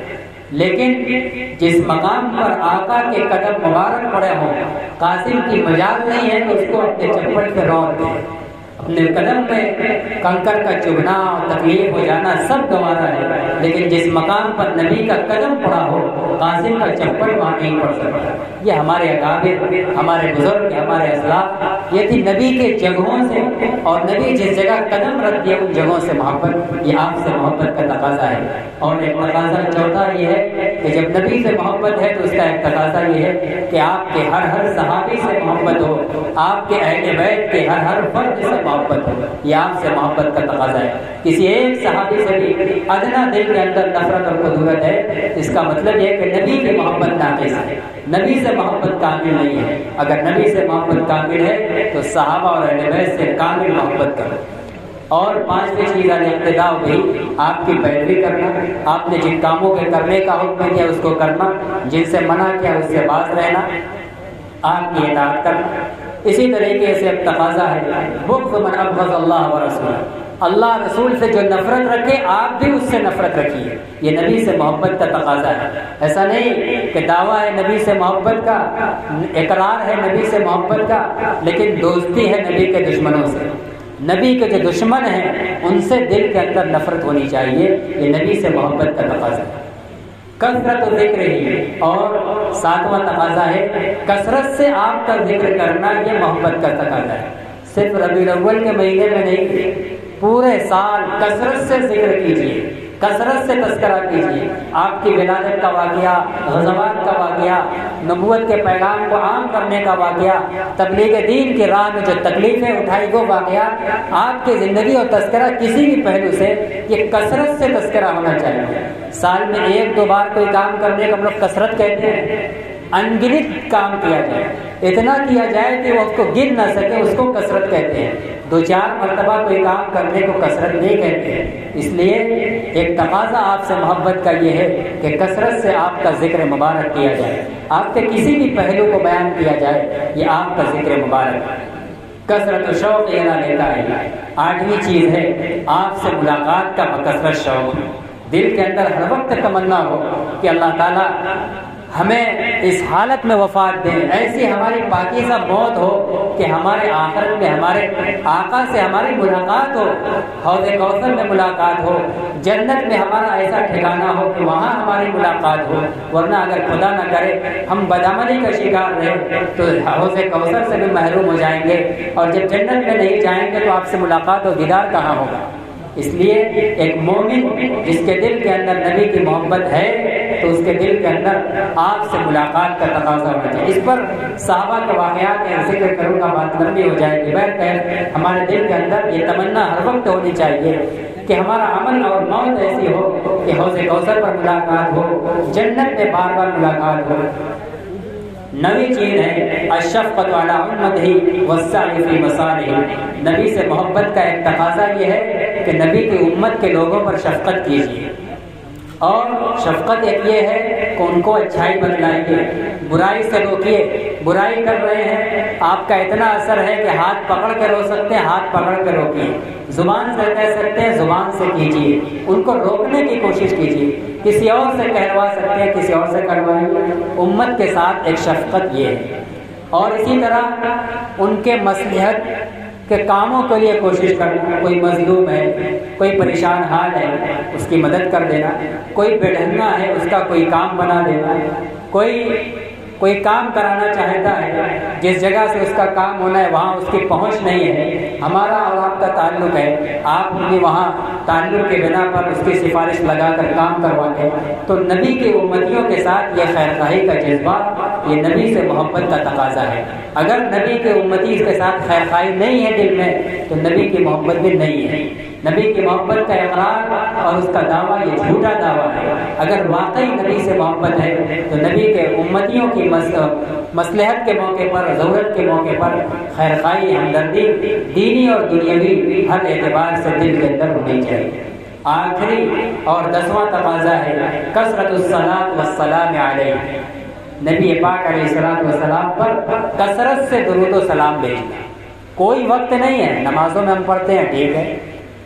لیکن جس مقام پر آقا کے قدم مبارک پڑے ہوں، قاسم کی مجال نہیں ہے کہ اس کو اپنے چپل سے روک دیں۔ اپنے قدم میں کنکر کا چبھنا اور تکلیف ہو جانا سب گوارا ہے، لیکن جس مقام پر نبی کا قدم پڑا ہو، قاسم کا چپل وہاں نہیں پڑ سکتا۔ یہ ہمارے اکابر، ہمارے بزرگ، ہمارے اسلاف، یہ تھی نبی کے جگہوں سے، اور نبی جس جگہ قدم رکھ دیا ان جگہوں سے محبت، یہ آپ سے محبت کا تقاضا ہے۔ اور ایک تقاضا چوتھا یہ ہے کہ جب نبی سے محبت ہے تو اس کا ایک تقاضا یہ ہے کہ آپ کے ہر صحابی سے محبت ہو، آپ کے اہل بیت کے ہر فرد سے محبت ہو، یہ آپ سے محبت کا تقاضا ہے۔ کسی ایک صحابی سے بھی ادنا دل کے اندر نفرت اور قدورت ہے، اس کا مطلب یہ کہ نبی کی محبت ناقص ہے، نبی سے محبت کامل نہیں ہے۔ اگر نبی سے محبت کامل ہے تو صحابہ اور اہل بیت سے کامل محبت کرو۔ اور پانچویں چیز الاقتداء بھی، آپ کی پیروی کرنا، آپ نے جن کاموں کے کرنے کا حکم دیا اس کو کرنا، جن سے منع کیا اس سے باز رہنا، آپ کی اطاعت کرنا۔ اسی طریقے سے ایک تقاضا ہے بغض من ابغض اللہ ورسولہ، اللہ رسول سے جو نفرت رکھے آپ بھی اس سے نفرت رکھیے، یہ نبی سے محبت کا تقاضا ہے۔ ایسا نہیں کہ دعویٰ ہے نبی سے محبت کا، اقرار ہے نبی سے محبت کا، لیکن دوستی ہے نبی کے دشمنوں سے۔ نبی کے جو دشمن ہیں ان سے دل کے اندر نفرت ہونی چاہیے، یہ نبی سے محبت کا تقاضا ہے۔ کثرت ذکر ہی، اور ساتواں تقاضا ہے کثرت سے آپ کا ذکر کرنا، یہ محبت کا تقاضا ہے۔ صرف ربیع الاول کے مہینے میں نہیں، پورے سال کثرت سے ذکر کیجیے، کثرت سے تذکرہ کیجیے۔ آپ کی ولادت کا واقعہ، غزوات کا واقعہ، نبوت کے پیغام کو عام کرنے کا واقعہ، تبلیغ دین کی راہ میں جو تکلیفیں اٹھائی وہ واقعات، آپ کی زندگی اور تذکرہ کسی بھی پہلو سے یہ کثرت سے تذکرہ ہونا چاہیے۔ سال میں ایک دو بار کوئی کام کرنے کو ہم لوگ کثرت کہتے ہیں، انگنت کام کیا جائے، اتنا کیا جائے کہ وہ اس کو گن نہ سکے، اس کو کثرت کہتے ہیں۔ 2-4 مرتبہ کوئی کام کرنے کو کثرت نہیں کہتے. اس لیے ایک تقاضا آپ سے محبت کا یہ ہے کہ کثرت سے آپ کا ذکر مبارک کیا جائے، آپ کے کسی بھی پہلو کو بیان کیا جائے، یہ آپ کا ذکر مبارک. کثرت و شوق یہ نہ لیتا ہے. 8ویں چیز ہے آپ سے ملاقات کا بکثرت شوق. دل کے اندر ہر وقت تمنا ہو کہ اللہ تعالیٰ ہمیں اس حالت میں وفات دیں، ایسی ہماری پاکیزہ موت ہو کہ ہمارے آخرت میں ہمارے آقا سے ہماری ملاقات ہو، حوض کوثر میں ملاقات ہو، جنت میں ہمارا ایسا ٹھکانہ ہو کہ وہاں ہماری ملاقات ہو. ورنہ اگر خدا نہ کرے ہم بدعملی کا شکار رہے تو حوض کوثر سے بھی محروم ہو جائیں گے، اور جب جنت میں نہیں جائیں گے تو آپ سے ملاقات و دیدار کہاں ہوگا. اس لیے ایک مومن جس کے دل کے اندر نبی کی محبت ہے تو اس کے دل کے اندر آپ سے ملاقات کا تقاضا ہونا چاہیے. اس پر صحابہ کے واقعات کا ذکر کروں گا، بات لمبی ہو جائے گی. بہرکیف ہمارے دل کے اندر یہ تمنا ہر وقت ہونی چاہیے کہ ہمارا عمل اور موت ایسی ہو کہ حوض کوثر پر ملاقات ہو، جنت میں بار بار ملاقات ہو. 9ویں چیز ہے الشفقۃ علی امتہ والسعی فی مصالحہ. نبی سے محبت کا ایک تقاضا یہ ہے کہ نبی کی امت کے لوگوں پر شفقت کیجیے، اور شفقت ایک یہ ہے کہ ان کو اچھائی بتلائیے، برائی سے روکیے. برائی کر رہے ہیں، آپ کا اتنا اثر ہے کہ ہاتھ پکڑ کے رو سکتے ہیں، ہاتھ پکڑ کے روکیے. زبان سے کہہ سکتے ہیں، زبان سے کیجیے. ان کو روکنے کی کوشش کیجیے. کسی اور سے کہلوا سکتے ہیں، کسی اور سے کروائیے. امت کے ساتھ ایک شفقت یہ ہے. اور اسی طرح ان کے مصلحت کے کاموں کے لیے کوشش کرنا. کوئی مظلوم ہے، کوئی پریشان حال ہے، اس کی مدد کر دینا. کوئی بے ڈھنگا ہے، اس کا کوئی کام بنا دینا. کوئی کام کرانا چاہتا ہے، جس جگہ سے اس کا کام ہونا ہے وہاں اس کی پہنچ نہیں ہے، ہمارا اور آپ کا تعلق ہے، آپ بھی وہاں تعلق کے بنا پر اس کی سفارش لگا کر کام کروا دیں. تو نبی کی امتیوں کے ساتھ یہ خیر خواہی کا جذبہ، یہ نبی سے محبت کا تقاضا ہے. اگر نبی کے امتی کے ساتھ خیر خواہی نہیں ہے دل میں تو نبی کی محبت بھی نہیں ہے. نبی کی محبت کا اقرار اور اس کا دعویٰ یہ جھوٹا دعویٰ ہے. اگر واقعی نبی سے محبت ہے تو نبی کے امتیوں کی مصلحت کے موقع پر، ضرورت کے موقع پر خیر خواہی، ہمدردی دینی اور دنیاوی ہر اعتبار سے دل کے اندر ہونی چاہیے. آخری اور 10واں تقاضا ہے کثرت الصلاۃ والسلام علیہ. نبی پاک علیہ الصلاۃ والسلام پر کثرت سے درود و سلام بھیجنا. کوئی وقت نہیں ہے، نمازوں میں ہم پڑھتے ہیں ٹھیک ہے،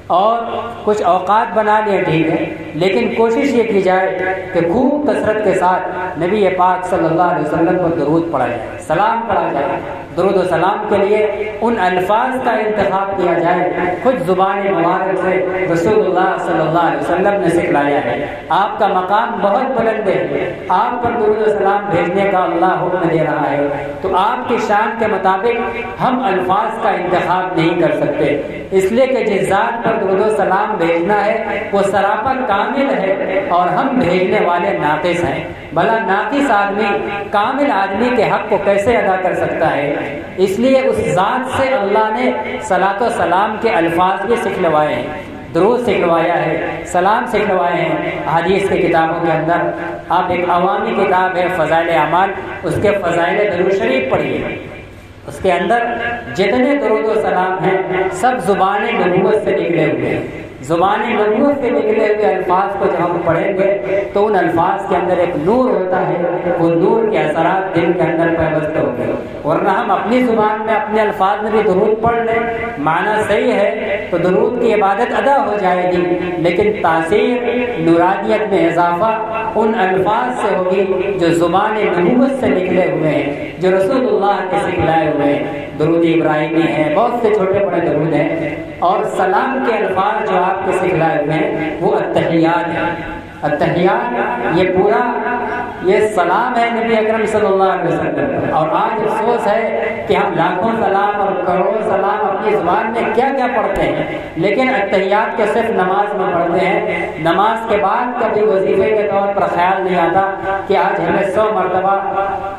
اور کچھ اوقات بنا لیے ٹھیک ہے، لیکن کوشش یہ کی جائے کہ خوب کثرت کے ساتھ نبی پاک صلی اللہ علیہ وسلم پر درود پڑھا جائے، سلام پڑھا جائے. درود و سلام کے لیے ان الفاظ کا انتخاب کیا جائے خود زبان مبارک سے رسول اللہ صلی اللہ علیہ وسلم نے سکھلایا ہے. آپ کا مقام بہت بلند ہے، آپ پر درود و سلام بھیجنے کا اللہ حکم دے رہا ہے، تو آپ کی شان کے مطابق ہم الفاظ کا انتخاب نہیں کر سکتے. اس لیے کہ جس ذات پر درود و سلام بھیجنا ہے وہ سراپر کامل ہے اور ہم بھیجنے والے ناقص ہیں. بھلا ناقص آدمی کامل آدمی کے حق کو کیسے ادا کر سکتا ہے؟ اس لیے اس ذات سے اللہ نے صلاۃ و سلام کے الفاظ بھی سکھلوائے ہیں، درود سکھلوایا ہے، سلام سکھلوائے ہیں. حدیث کی کتابوں کے اندر آپ ایک عوامی کتاب ہے فضائل اعمال، اس کے فضائل درود شریف پڑھیے. اس کے اندر جتنے درود و سلام ہیں سب زبان نبوت سے نکلے ہوئے ہیں. زبان نبوت سے نکلے ہوئے الفاظ کو جب ہم پڑھیں گے تو ان الفاظ کے اندر ایک نور ہوتا ہے، وہ نور کے اثرات دل کے اندر پیوست ہو گئے. ورنہ ہم اپنی زبان میں اپنے الفاظ میں بھی درود پڑھ لیں، معنی صحیح ہے تو درود کی عبادت ادا ہو جائے گی، لیکن تاثیر نورانیت میں اضافہ ان الفاظ سے ہوگی جو زبان نبوت سے نکلے ہوئے ہیں، جو رسول اللہ کے سکھلائے ہوئے ہیں. درود ابراہیمی ہے، بہت سے چھوٹے بڑے درود ہیں، اور سلام کے الفاظ جو آپ کے سکھلائے ہوئے ہیں وہ التحیات ہیں. التحیات یہ پورا یہ سلام ہے نبی اکرم صلی اللہ علیہ وسلم. اور آج افسوس ہے کہ ہم لاکھوں سلام اور کروڑوں سلام اپنی زبان میں کیا کیا پڑھتے ہیں، لیکن التحیات کے صرف نماز میں پڑھتے ہیں. نماز کے بعد کبھی وظیفے کے طور پر خیال نہیں آتا کہ آج ہمیں 100 مرتبہ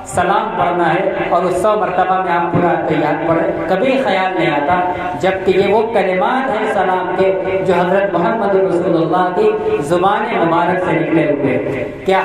سلام پڑھنا ہے اور اس 100 مرتبہ میں آپ پورا تحیات پڑھیں، کبھی خیال نہیں آتا، جبکہ یہ وہ کلمات ہیں سلام کے جو حضرت محمد رسول اللہ کی زبان مبارک سے نکلے ہوئے۔ کیا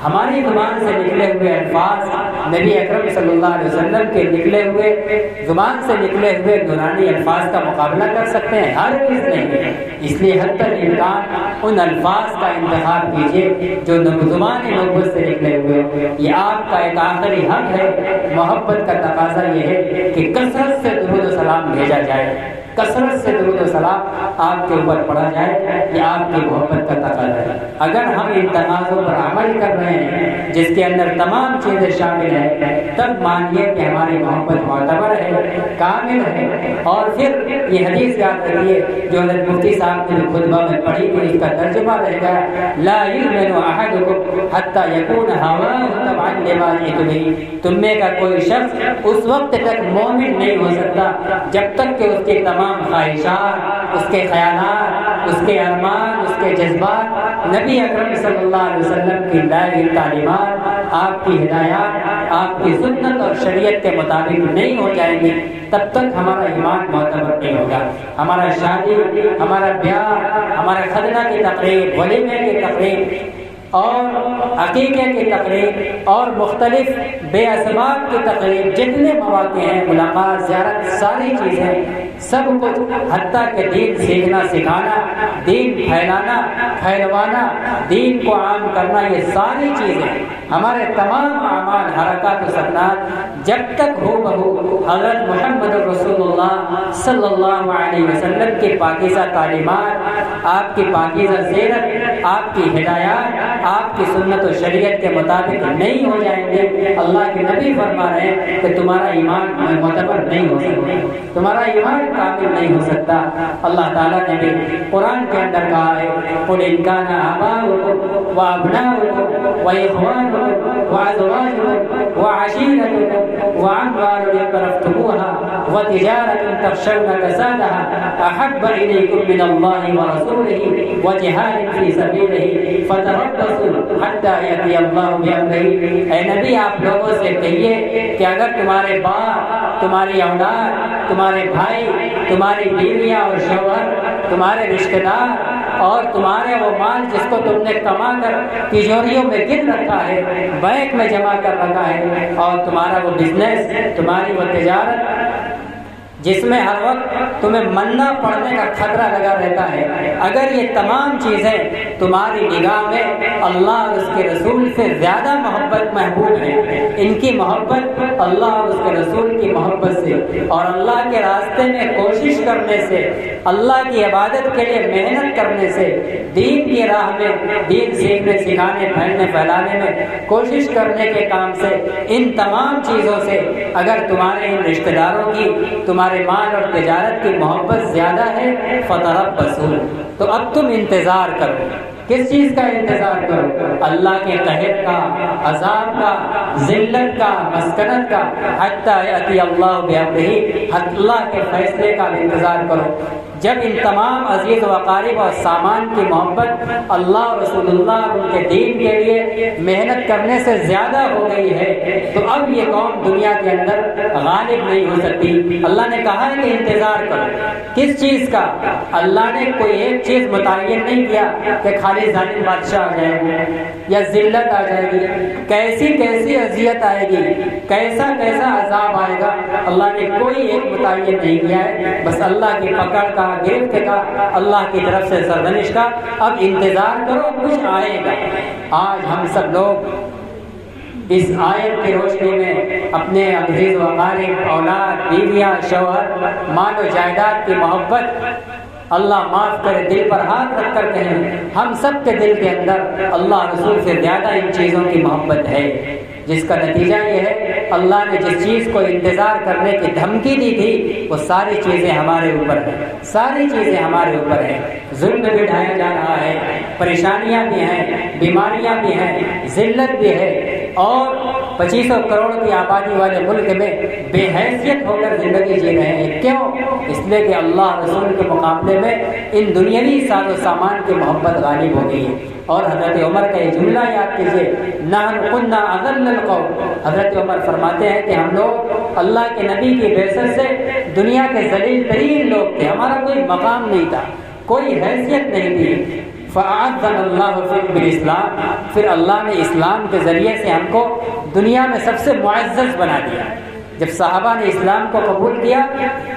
ہماری زبان سے نکلے ہوئے الفاظ نبی اکرم صلی اللہ علیہ وسلم کے نکلے ہوئے زبان سے نکلے ہوئے نورانی الفاظ کا مقابلہ کر سکتے ہیں؟ ہرگز نہیں۔ اس لیے حتی الامکان ان الفاظ کا انتخاب کیجیے جو زبان نبوت سے نکلے ہوئے۔ یہ آپ کا ایک آخری حق ہے۔ محبت کا تقاضا یہ ہے کہ کثرت سے درود و سلام بھیجا جائے، کثرت سے درود و سلام آپ کے اوپر پڑھا جائے، یہ آپ کی محبت کا تقاضا ہے۔ اگر ہم ان تقاضوں پر عمل کر رہے ہیں جس کے اندر تمام چیزیں شامل ہیں، تب مانیے کہ ہماری محبت معتبر ہے، کامل ہے۔ اور پھر یہ حدیث یاد رکھیے جو حضرت مفتی صاحب نے خطبہ میں پڑھی تھی، اس کا ترجمہ رہ گیا، لا یؤمن احدکم حتی یکون ہواہ تبعا لما جئت بہ۔ تم میں کا کوئی شخص اس وقت تک مومن نہیں ہو سکتا جب تک کہ اس کے تمام خواہشات، اس کے خیالات، اس کے ارمان، اس کے جذبات نبی اکرم صلی اللہ علیہ وسلم کی لائی تعلیمات، آپ کی ہدایات، آپ کی سنت اور شریعت کے مطابق نہیں ہو جائیں گے، تب تک ہمارا ایمان معتبر نہیں ہوگا۔ ہمارا شادی، ہمارا بیاہ، ہمارا خطنہ کی تقریب، ولیمے کی تقریب اور عقیقے کی تقریب اور مختلف بے اسباب کی تقریب، جتنے مواقع ہیں، ملاقات، زیارت، ساری چیزیں، سب کچھ حتیٰ کہ دین سیکھنا سکھانا، دین پھیلانا پھیلوانا، دین کو عام کرنا، یہ ساری چیزیں ہمارے تمام اعمال، حرکات و سکنات جب تک ہو بہو حضرت محمد رسول اللہ صلی اللہ علیہ وسلم کی پاکیزہ تعلیمات، آپ کی پاکیزہ سیرت، آپ کی ہدایات، آپ کی سنت و شریعت کے مطابق نہیں ہو جائیں گے، اللہ کے نبی فرما رہے ہیں کہ تمہارا ایمان معتبر نہیں ہو سکتا، تمہارا ایمان کامل نہیں ہو سکتا۔ اللہ تعالیٰ نے بھی قرآن کے اندر کہا ہے، قُلْ إِنْ كَانَ آبَاؤُكُمْ وَأَبْنَاؤُكُمْ وَإِخْوَانُكُمْ وَأَزْوَاجُكُمْ وَعَشِيرَتُكُمْ وَأَمْوَالٌ اقْتَرَفْتُمُوهَا وَتِجَارَةٌ تَخْشَوْنَ كَسَادَهَا أَحَبَّ إِلَيْكُم مِّنَ اللَّهِ وَرَسُولِهِ وَجِهَادٍ فِي سَبِيلِهِ فَتَرَبَّصُوا حَتَّىٰ يَأْتِيَ اللَّهُ بِأَمْرِهِ۔ اے نبی، آپ لوگوں سے کہیے کہ اگر تمہارے باپ، تمہاری اولاد، تمہارے بھائی، تمہاری بیویاں اور شوہر، تمہارے رشتہ دار اور تمہارے وہ مال جس کو تم نے کما کر تجوریوں میں گن رکھا ہے، بینک میں جمع کر رکھا ہے، اور تمہارا وہ بزنس، تمہاری وہ تجارت جس میں ہر وقت تمہیں مننا پڑنے کا خطرہ لگا رہتا ہے، اگر یہ تمام چیزیں تمہاری نگاہ میں اللہ اور اس کے رسول سے زیادہ محبت محبوب ہیں، ان کی محبت اللہ اور اس کے رسول کی محبت سے اور اللہ کے راستے میں کوشش کرنے سے، اللہ کی عبادت کے لیے محنت کرنے سے، دین کی راہ میں دین سیکھنے سکھانے پھیلنے پھیلانے میں کوشش کرنے کے کام سے، ان تمام چیزوں سے اگر تمہارے ان رشتہ داروں کی، تمہارے مال اور تجارت کی محبت زیادہ ہے، فتربصوا، تو اب تم انتظار کرو۔ کس چیز کا انتظار کرو؟ اللہ کے قہر کا، عذاب کا، ذلت کا، مسکنت کا، حتی یأتی اللہ بأمرہ، اللہ کے فیصلے کا انتظار کرو۔ جب ان تمام عزیز و اقارب اور سامان کی محبت اللہ اور رسول اللہ اور ان کے دین کے لیے محنت کرنے سے زیادہ ہو گئی ہے، تو اب یہ قوم دنیا کے اندر غالب نہیں ہو سکتی۔ اللہ نے کہا ہے کہ انتظار کرو۔ کس چیز کا؟ اللہ نے کوئی ایک چیز متعین نہیں کیا کہ خالی ظالم بادشاہ آ جائے گی یا ذلت آ جائے گی، کیسی کیسی اذیت آئے گی، کیسا کیسا عذاب آئے گا، اللہ نے کوئی ایک متعین نہیں کیا ہے۔ بس اللہ کی پکڑ کا، گرفت کا، اللہ کی طرف سے سرزنش کا، اب انتظار کرو، کچھ آئے گا۔ آج ہم سب لوگ اس آیت کی روشنی میں اپنے عزیز و اقارب، اولاد، بیویاں، شوہر، مال و جائیداد کی محبت، اللہ معاف کرے، دل پر ہاتھ رکھ کر کہیں، ہم سب کے دل کے اندر اللہ رسول سے زیادہ ان چیزوں کی محبت ہے، جس کا نتیجہ یہ ہے اللہ نے جس چیز کو انتظار کرنے کی دھمکی دی تھی وہ ساری چیزیں ہمارے اوپر ہیں، ساری چیزیں ہمارے اوپر ہیں۔ ظلم بھی ڈھایا جا رہا ہے، پریشانیاں بھی ہیں، بیماریاں بھی ہیں، ذلت بھی ہے، اور 2500 کروڑ کی آبادی والے ملک میں بے حیثیت ہو کر زندگی جی رہے ہیں. کیوں؟ اس لیے کہ اللہ رسول کے مقابلے میں ان دنیاوی ساز و سامان کی محبت غالب ہو گئی ہے. اور حضرت عمر کا یہ جملہ یاد کیجیے، نحن كنا اذل القوم. حضرت عمر فرماتے ہیں کہ ہم لوگ اللہ کے نبی کی بعثت سے دنیا کے ذلیل ترین لوگ تھے، ہمارا کوئی مقام نہیں تھا، کوئی حیثیت نہیں تھی. فَأَعَزَّنَا اللَّهُ بِالْإِسْلَامِ، پھر اللہ نے اسلام کے ذریعے سے ہم کو دنیا میں سب سے معزز بنا دیا. جب صحابہ نے اسلام کو قبول کیا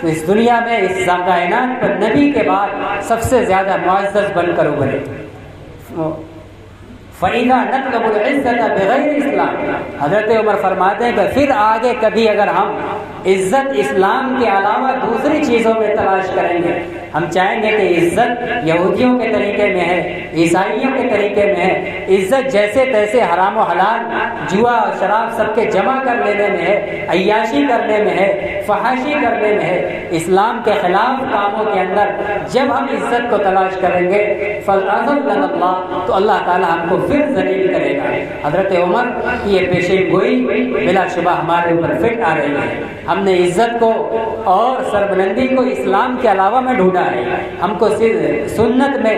تو اس دنیا میں اس کائنات پر نبی کے بعد سب سے زیادہ معزز بن کر ابھرے. فَإِذَا نَطْلُبُ الْعِزَّةَ بِغَيْرِ اسْلَامٍ، حضرت عمر فرماتے ہیں کہ پھر آگے کبھی اگر ہم عزت اسلام کے علاوہ دوسری چیزوں میں تلاش کریں گے، ہم چاہیں گے کہ عزت یہودیوں کے طریقے میں ہے، عیسائیوں کے طریقے میں ہے، عزت جیسے تیسے حرام و حلال، جوا اور شراب سب کے جمع کر لینے میں ہے، عیاشی کرنے میں ہے، فحاشی کرنے میں ہے، اسلام کے خلاف کاموں کے اندر جب ہم عزت کو تلاش کریں گے فَالْعَظَمْ اللَّهُ، تو اللہ تعالیٰ ہم کو پھر ذلیل کرے گا. حضرت عمر کی یہ پیشین گوئی بلا شبہ ہمارے اوپر فٹ آ رہی ہے. ہم نے عزت کو اور سربلندی کو اسلام کے علاوہ میں ڈھونڈا ہے. ہم کو سنت میں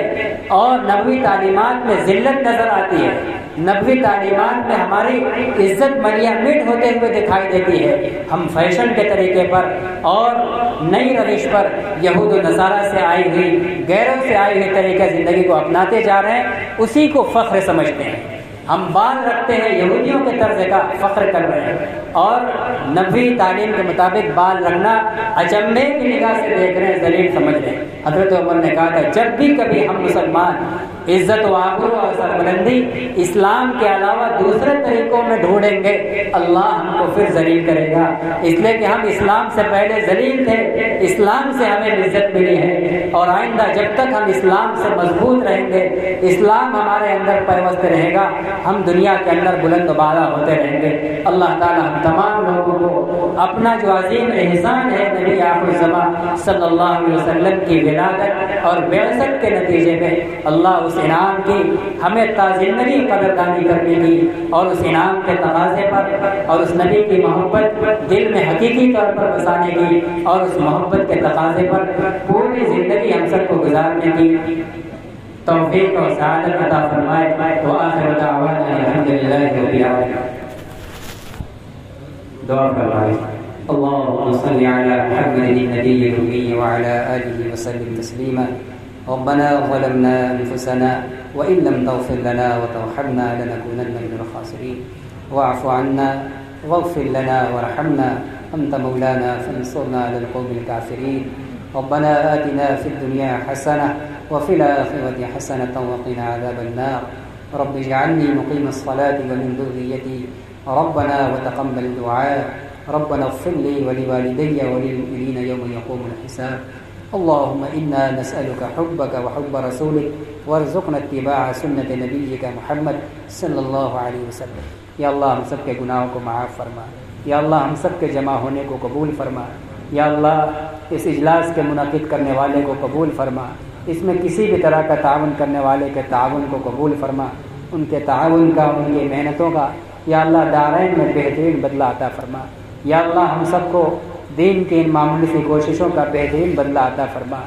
اور نبوی تعلیمات میں ذلت نظر آتی ہے. نبوی تعلیمات میں ہماری عزت ملیامٹ ہوتے ہوئے دکھائی دیتی ہے. ہم فیشن کے طریقے پر اور نئی روش پر یہود و نصارہ سے آئی ہوئی، غیروں سے آئی ہوئی طریقہ زندگی کو اپناتے جا رہے ہیں، اسی کو فخر سمجھتے ہیں. ہم بال رکھتے ہیں، یہودیوں کے طرز کا فخر کر رہے ہیں، اور نبوی تعلیم کے مطابق بال رکھنا اچنبے کی نگاہ سے دیکھ رہے ہیں، ذلیل سمجھ رہے ہیں. حضرت عمر نے کہا تھا جب بھی کبھی ہم مسلمان عزت و آبرو اور سربلندی اسلام کے علاوہ دوسرے طریقوں میں ڈھونڈیں گے، اللہ ہم کو پھر ذلیل کرے گا. اس لیے کہ ہم اسلام سے پہلے ذلیل تھے، اسلام سے ہمیں عزت ملی ہے، اور آئندہ جب تک ہم اسلام سے مضبوط رہیں گے، اسلام ہمارے اندر پیوست رہے گا، ہم دنیا کے اندر بلند و بالا ہوتے رہیں گے. اللہ تعالیٰ ہم تمام لوگوں کو اپنا جو عظیم احسان ہے نبی آخر الزمان صلی اللہ علیہ وسلم کی ولادت اور بعثت کے نتیجے میں، اللہ اس انعام کی ہمیں تازندگی قدردانی کرنے کی، اور اس انعام کے تقاضے پر اور اس نبی کی محبت دل میں حقیقی طور پر بسانے کی، اور اس محبت کے تقاضے پر پوری زندگی ہم سب کو گزارنے کی توفیق اور سعادت عطا فرمائے. وآخر دعوانا الحمدللہ رب العالمین. دعا فرمائے. اللهم صل على محمد النبي الأمي وعلى آله وسلم تسليما. ربنا ظلمنا أنفسنا وإن لم تغفر لنا وترحمنا لنكونن من الخاسرين. واعف عنا واغفر لنا وارحمنا أنت مولانا فانصرنا على القوم الكافرين. ربنا آتنا في الدنيا حسنة وفي الآخرة حسنة وقنا عذاب النار. رب اجعلني مقيم الصلاة ومن ذريتي ربنا وتقبل دعاء. ربنا اغفر لي ولوالدي وللمؤمنين يوم يقوم الحساب. اللهم إنا نسألك حبك وحب رسولك وارزقنا اتباع سنة نبيك محمد صلی اللہ علیہ وسلم. یا اللہ ہم سب کے گناہوں کو معاف فرما. یا اللہ ہم سب کے جمع ہونے کو قبول فرما. یا اللہ اس اجلاس کے منعقد کرنے والے کو قبول فرما. اس میں کسی بھی طرح کا تعاون کرنے والے کے تعاون کو قبول فرما. ان کے تعاون کا، ان کی محنتوں کا یا اللہ دارین میں بہترین بدلہ عطا فرما. یا اللہ ہم سب کو دین کی ان معمولی سی کوششوں کا بہترین بدلہ عطا فرما.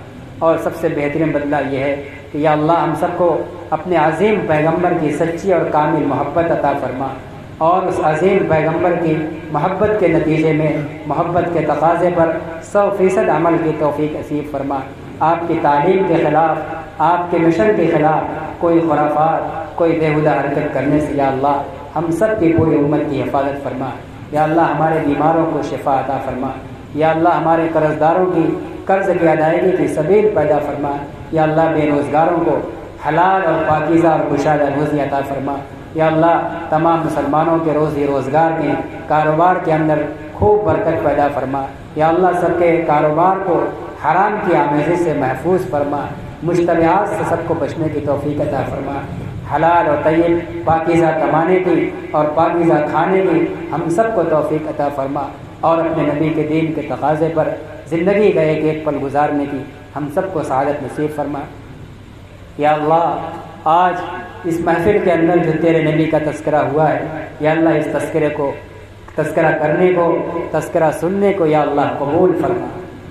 اور سب سے بہترین بدلہ یہ ہے کہ یا اللہ ہم سب کو اپنے عظیم پیغمبر کی سچی اور کامل محبت عطا فرما، اور اس عظیم پیغمبر کی محبت کے نتیجے میں، محبت کے تقاضے پر 100% عمل کی توفیق نصیب فرما. آپ کی تعلیم کے خلاف، آپ کے مشن کے خلاف کوئی خرافات، کوئی بیہودہ حرکت کرنے سے یا اللہ ہم سب کی پوری امت کی حفاظت فرما. یا اللہ ہمارے بیماروں کو شفا عطا فرما. یا اللہ ہمارے قرض داروں کی قرض کی ادائیگی کی سبیل پیدا فرما. یا اللہ بے روزگاروں کو حلال اور پاکیزہ اور کشادہ روزی عطا فرما. یا اللہ تمام مسلمانوں کے روزی روزگار کے کاروبار کے اندر خوب برکت پیدا فرما. یا اللہ سب کے کاروبار کو حرام کی آمیزش سے محفوظ فرما. مشتبہات سے سب کو بچنے کی توفیق عطا فرما. حلال اور طیب پاکیزہ کمانے کی اور پاکیزہ کھانے کی ہم سب کو توفیق عطا فرما. اور اپنے نبی کے دین کے تقاضے پر زندگی کا ایک ایک پل گزارنے کی ہم سب کو سعادت نصیب فرما. یا اللہ آج اس محفل کے اندر جو تیرے نبی کا تذکرہ ہوا ہے، یا اللہ اس تذکرہ کرنے کو، تذکرہ سننے کو یا اللہ قبول فرما۔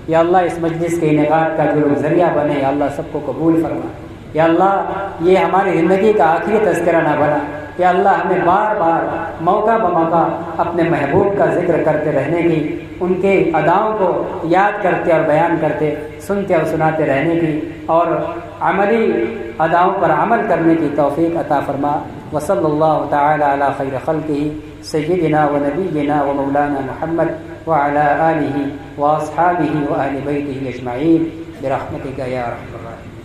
یا اللہ اس مجلس کے انعقاد کا جو لوگ ذریعہ بنے، یا اللہ سب کو قبول فرما۔ یا اللہ یہ ہماری زندگی کا آخری تذکرہ نہ بنا، یا اللہ ہمیں بار بار موقع بموقع اپنے محبوب کا ذکر کرتے رہنے کی، ان کے اداؤں کو یاد کرتے اور بیان کرتے، سنتے اور سناتے رہنے کی، اور عملی اداؤں پر عمل کرنے کی توفیق عطا فرما۔ وصلی اللہ تعالی علی خیر خلقہ سیدنا و نبینا و مولانا محمد وعلی آلہ واصحابہ واہل بیتہ اجمعین برحمتک یا ارحم الراحمین۔